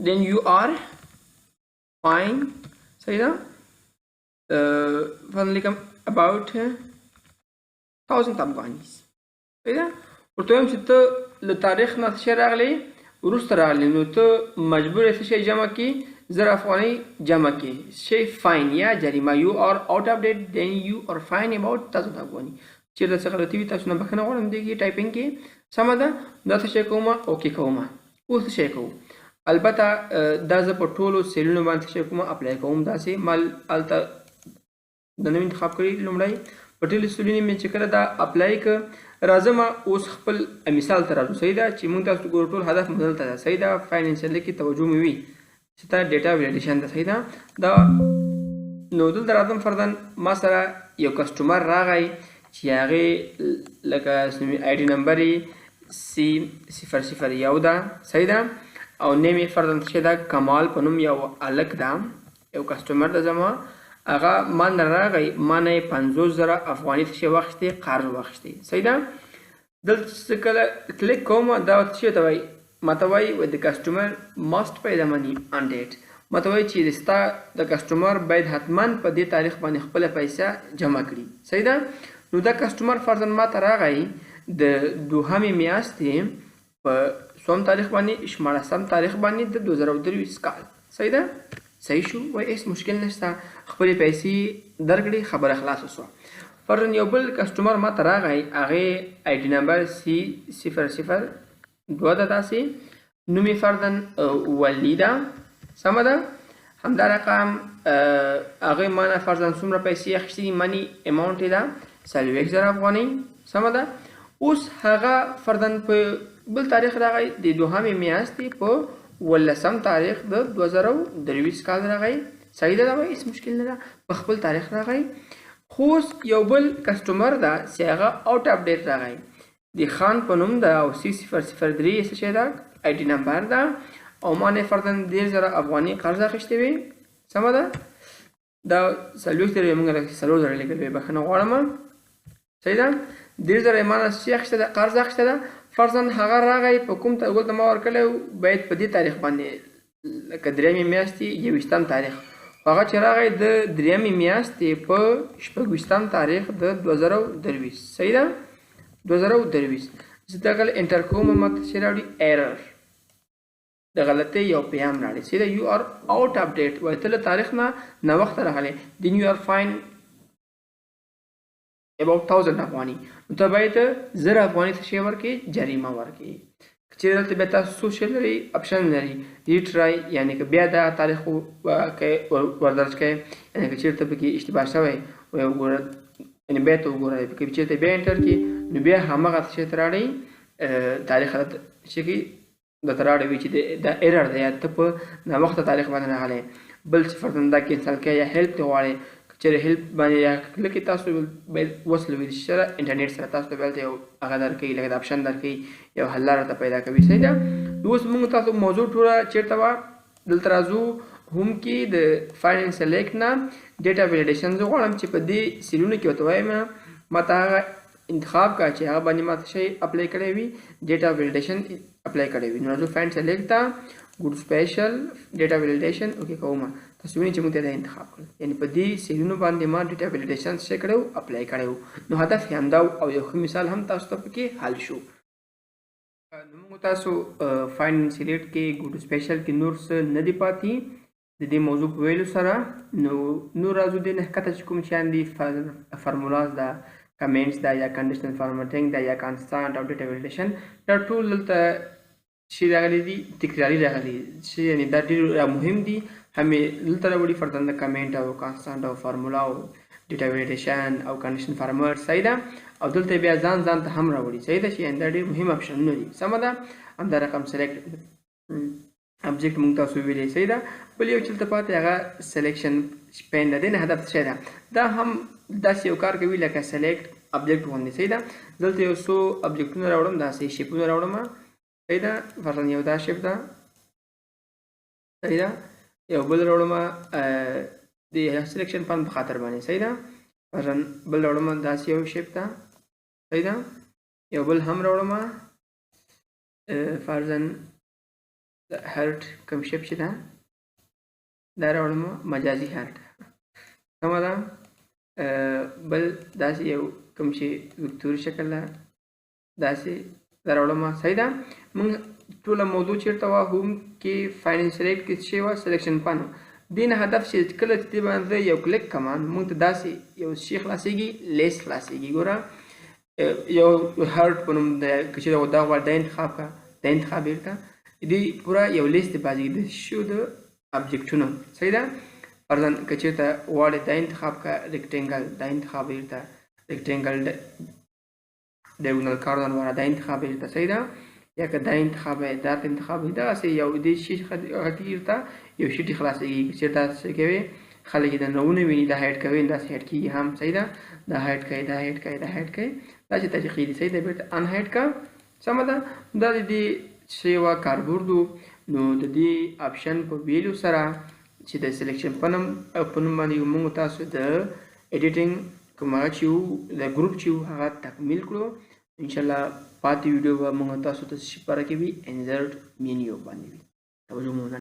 then you are fine، صحیح ده. فرضاً لیکم about 1000 افغانیز، صحیح ده. ورته وایم چې ته له تاریخ نه څه شی راغلی، وروسته راغلی، نو ته مجبور یې څه شی جمع کړي، 1000 افغانۍ جمع کړي، شی فاین یا جریمه. you are out of date then you are fine about 1000 افغانۍ. چېرته څه غلطي وي تاسو نه بښنه غواړم دې کې ټایپینګ کې، سمه ده. دا څه شی کومه، اوکې کومه. اوس څه شی کوو، البته دا زه په ټولو سیلونو باندې څه شی کومه اپلای کوم، داسې مال هلته د نوم انتخاب کړي، لومړی په ټولو سیلونو مې چې کله دا اپلای کړه راځم اوس خپل مثال ته راځو، صحیح ده، چې موږ تاسو ګورو ټول هدف مو دلته ده، صحیح ده. فاینانشل کې توجه مې وي چې دا ډیټا ویلیډیشن ده، صحیح ده. دا نو دلته راځم فرضاً ما سره یو کسټمر راغی چې هغې لکه آی ډي نمبر یې C001 ده، صحیح ده، او نیم یې فرضاً څه ده کمال په نوم یو هلک ده، یو کسټمر ده زما، هغه ما نه راغی، ما نه یې 50,000 افغاني څه شی واخیستې، قرض واخیستې، صحیح ده. دلته چې کله کلیک کوم دا څه ته وایي، ماته وایي د کسټمر ماست پے د منی آن ډیټ، ماته وایي چې ستا د کسټمر باید حتما په دې تاریخ باندې خپله پیسه جمع کړي، صحیح ده. نو دا کسټمر فرضاً ماته راغی د دوهمې میاشتې په څوم تاریخ باندې، 14 تاریخ باندې د 2023 کال، صحیح ده، صحیح شو، وایي هېڅ مشکل نشته، خپلې پیسې درکړې، خبره خلاصه شوه. فرضاً یو بل کسټمر ماته راغی، هغې آی ډي نمبر C002 ده داسې، نوم یې فرضاً ولي ده، سمه ده. همدا رقم هغې ما نه فرضاً څومره پیسې اخیستې دي، منی اماونټ یې ده 40,000 افغانۍ، سمه ده. اوس هغه فرضاً په بل تاریخ راغی د دوهمې میاشتې په 18 تاریخ د 2023 کال راغی، صحیح ده، دا وایي هېڅ مشکل نه ده، په خپل تاریخ راغی. خو اوس یو بل کسټمر ده چې هغه آوټ اف ډیټ راغی، د خان په نوم ده او C003 یې څه شی ده آی ډي نمبر ده، او ما نه فرضاً 10,000 افغاني قرض اخیستې وي، سمه ده، دا 40,000 یې موږ 4,000 لیکل وي، بښنه غواړم، صحیح ده. 10,000 یې ما نه څه اخیسته ده، قرض اخیسته ده. فرضاً هغه راغی په کوم ګل ته ما ورکړی و باید په دې تاریخ باندې لکه درېیمې میاشتې 21 تاریخ، هغه چې راغی د درېیمې میاشتې په 26 تاریخ د 2023، صحیح ده، 2023. زه دغه انټر کوم ماته څه راوړي ایرر، د غلطۍ یو پیغام راړي، صحیح ده، یو آر آوټ اف ډیټ، وایي ته له تاریخ نه ناوخته راغلی، دین یو آر فاین about 1000 افغاني، نو ته باید 1000 افغاني څه شی ورکړې، جریمه ورکړې. چې دلته بیا تاسو څو شی لري، اپشن لري ریټرای، یعنې که بیا دا تاریخ وردرج کړئ، یعنې که چېرته پکې اشتباه شوی وایي وګوره، یعنې بیا ته وګورئ، که چېرته بیا انټر کړي نو بیا همغه څه شی ته راړئ، تاریخ څه کړي درته راوړی وي چې دا ایرر دی یا ته په ناوخته تاریخ باندې راغلی. بل چې فرضاً دا کینسل کړئ یا هیلپ ته غواړئ، چېرې هیلپ باندې یا کله کې تاسو باید وصل وي سره انټرنیټ سره، تاسو ته به هلته یو هغه درکوي، لکه د اپشن درکوي، یو حل لاره ته پیدا کوي، صحیح ده. اوس موږ تاسو موضوع ټوله چېرته وه، دلته راځو هوم کې د فایند اینډ سلیکټ نه ډیټا ویلیډیشن. زه غواړم چې په دې سیلونو کې ورته وایم ماته هغه انتخاب کړه چې هغه باندې ماته شی اپلای کړی وي، ډیټا ویلیډیشن اپلای کړی وي. نو راځو فایند سلیکټ ته ګوډ سپیشل ډیټا ویلیډیشن اوکې کوم، تاسو وینئ چې موږ ته دا انتخاب کړل، یعنې په دې سیلونو باندې ما ډیټا ویلیډیشن څه کړی و، اپلای کړی و. نو هدف یې همدا او یو ښه مثال هم تاسو ته پکې حل شو. نو موږ تاسو فایند اینډ سلیکټ کې ګوډ سپیشل کې نور څه نه دي پاتې د دې موضوع په ویلو سره. نو راځو دې نه ښکته چې کوم شیان دي، فارمولاز ده، کمنټس ده، یا کنډیشنل فارمټینګ ده، یا کانسټانټ او ډیټا ویلیډیشن، دا ټول دلته شي راغلي دي، تکراري راغلي شي، یعنې دا ډېر مهم دي، هم یې دلته راوړي فرضاً د کمنټ او کانسټانټ او فارمولا او ډیټا ویلیډیشن او کنډیشن فارمر، صحیح ده، او دلته بیا ځان ته هم راوړي، صحیح ده، چې یعنې دا ډېر مهم اپشنونه دي، سمه ده. همدا رقم سلیکټ ابجیکټ موږ تاسو ویلې، صحیح ده. بل یو چې دلته پاتې هغه سلیکشن پین ده، دې نه هدف څه ده، دا هم داسې یو کار کوي لکه سلیکټ ابجیکټ غوندې، صحیح ده. دلته یو څو ابجیکټونه راوړم، داسې شیپونه راوړم، صحیح ده، فرضاً یو دا شیپ ده، صحیح ده، یو بل راوړم د سلیکشن پن په خاطر باندې، صحیح ده، فرضاً بل راوړم داسې یو شیپ ده، صحیح ده، یو بل هم راوړم فرضاً هرټ کوم شیپ چې ده دا راوړم مجازي هرټ، سمه ده. بل داسې یو کوم چې وکتوري شکل ده داسې دا راوړم، صحیح ده. موږ ټوله موضوع چېرته وه، هوم کې فایند اینډ سلیکټ کې څه وه، سلیکشن پن. دې نه هدف چې کله چې دې باندې یو کلیک کوم موږ ته داسې یو شی خلاصېږي، لیست خلاصېږي. ګوره یو هرټ په نوم دی، که چېرې دا غواړې دا انتخاب کړه، دا انتخاب یې کړه، دې پوره یو لیست دی بازي د شو د ابجیکټونو، صحیح ده. فرضاً که چېرته غواړې دا انتخاب کړه، ریکټینګل دا انتخاب یې کړه، ریکټینګل ډایګونل کارنر والا دا انتخاب یې کړه، صحیح ده. یا که دا انتخاب یې دا انتخاب یې داسې یو دې شي هغه کېږي یو شیټ خلاصېږي، چې تاسو څه کوئ خلک دا نوونه ویني دا هایډ کوي دا هایډ کیږي هم صحیح ده دا هایډ کوي دا هایډ کوي دا هایډ کوي دا چې طریقې دي صحیح ده بیرته ان هایډ کا سمه ده دا د دې سیوا کاربورډ نو د دې آپشن په ویلو سره چې د سلیکشن په نوم باندې موږ تاسو د ایډیټینګ کوم چې د ګروپ چې هغه تکمیل کړو ان شاء الله پاتې ویډیو به موږ تاسو ته شپاره کې وي انسرټ مینیو باندې وي توجه مو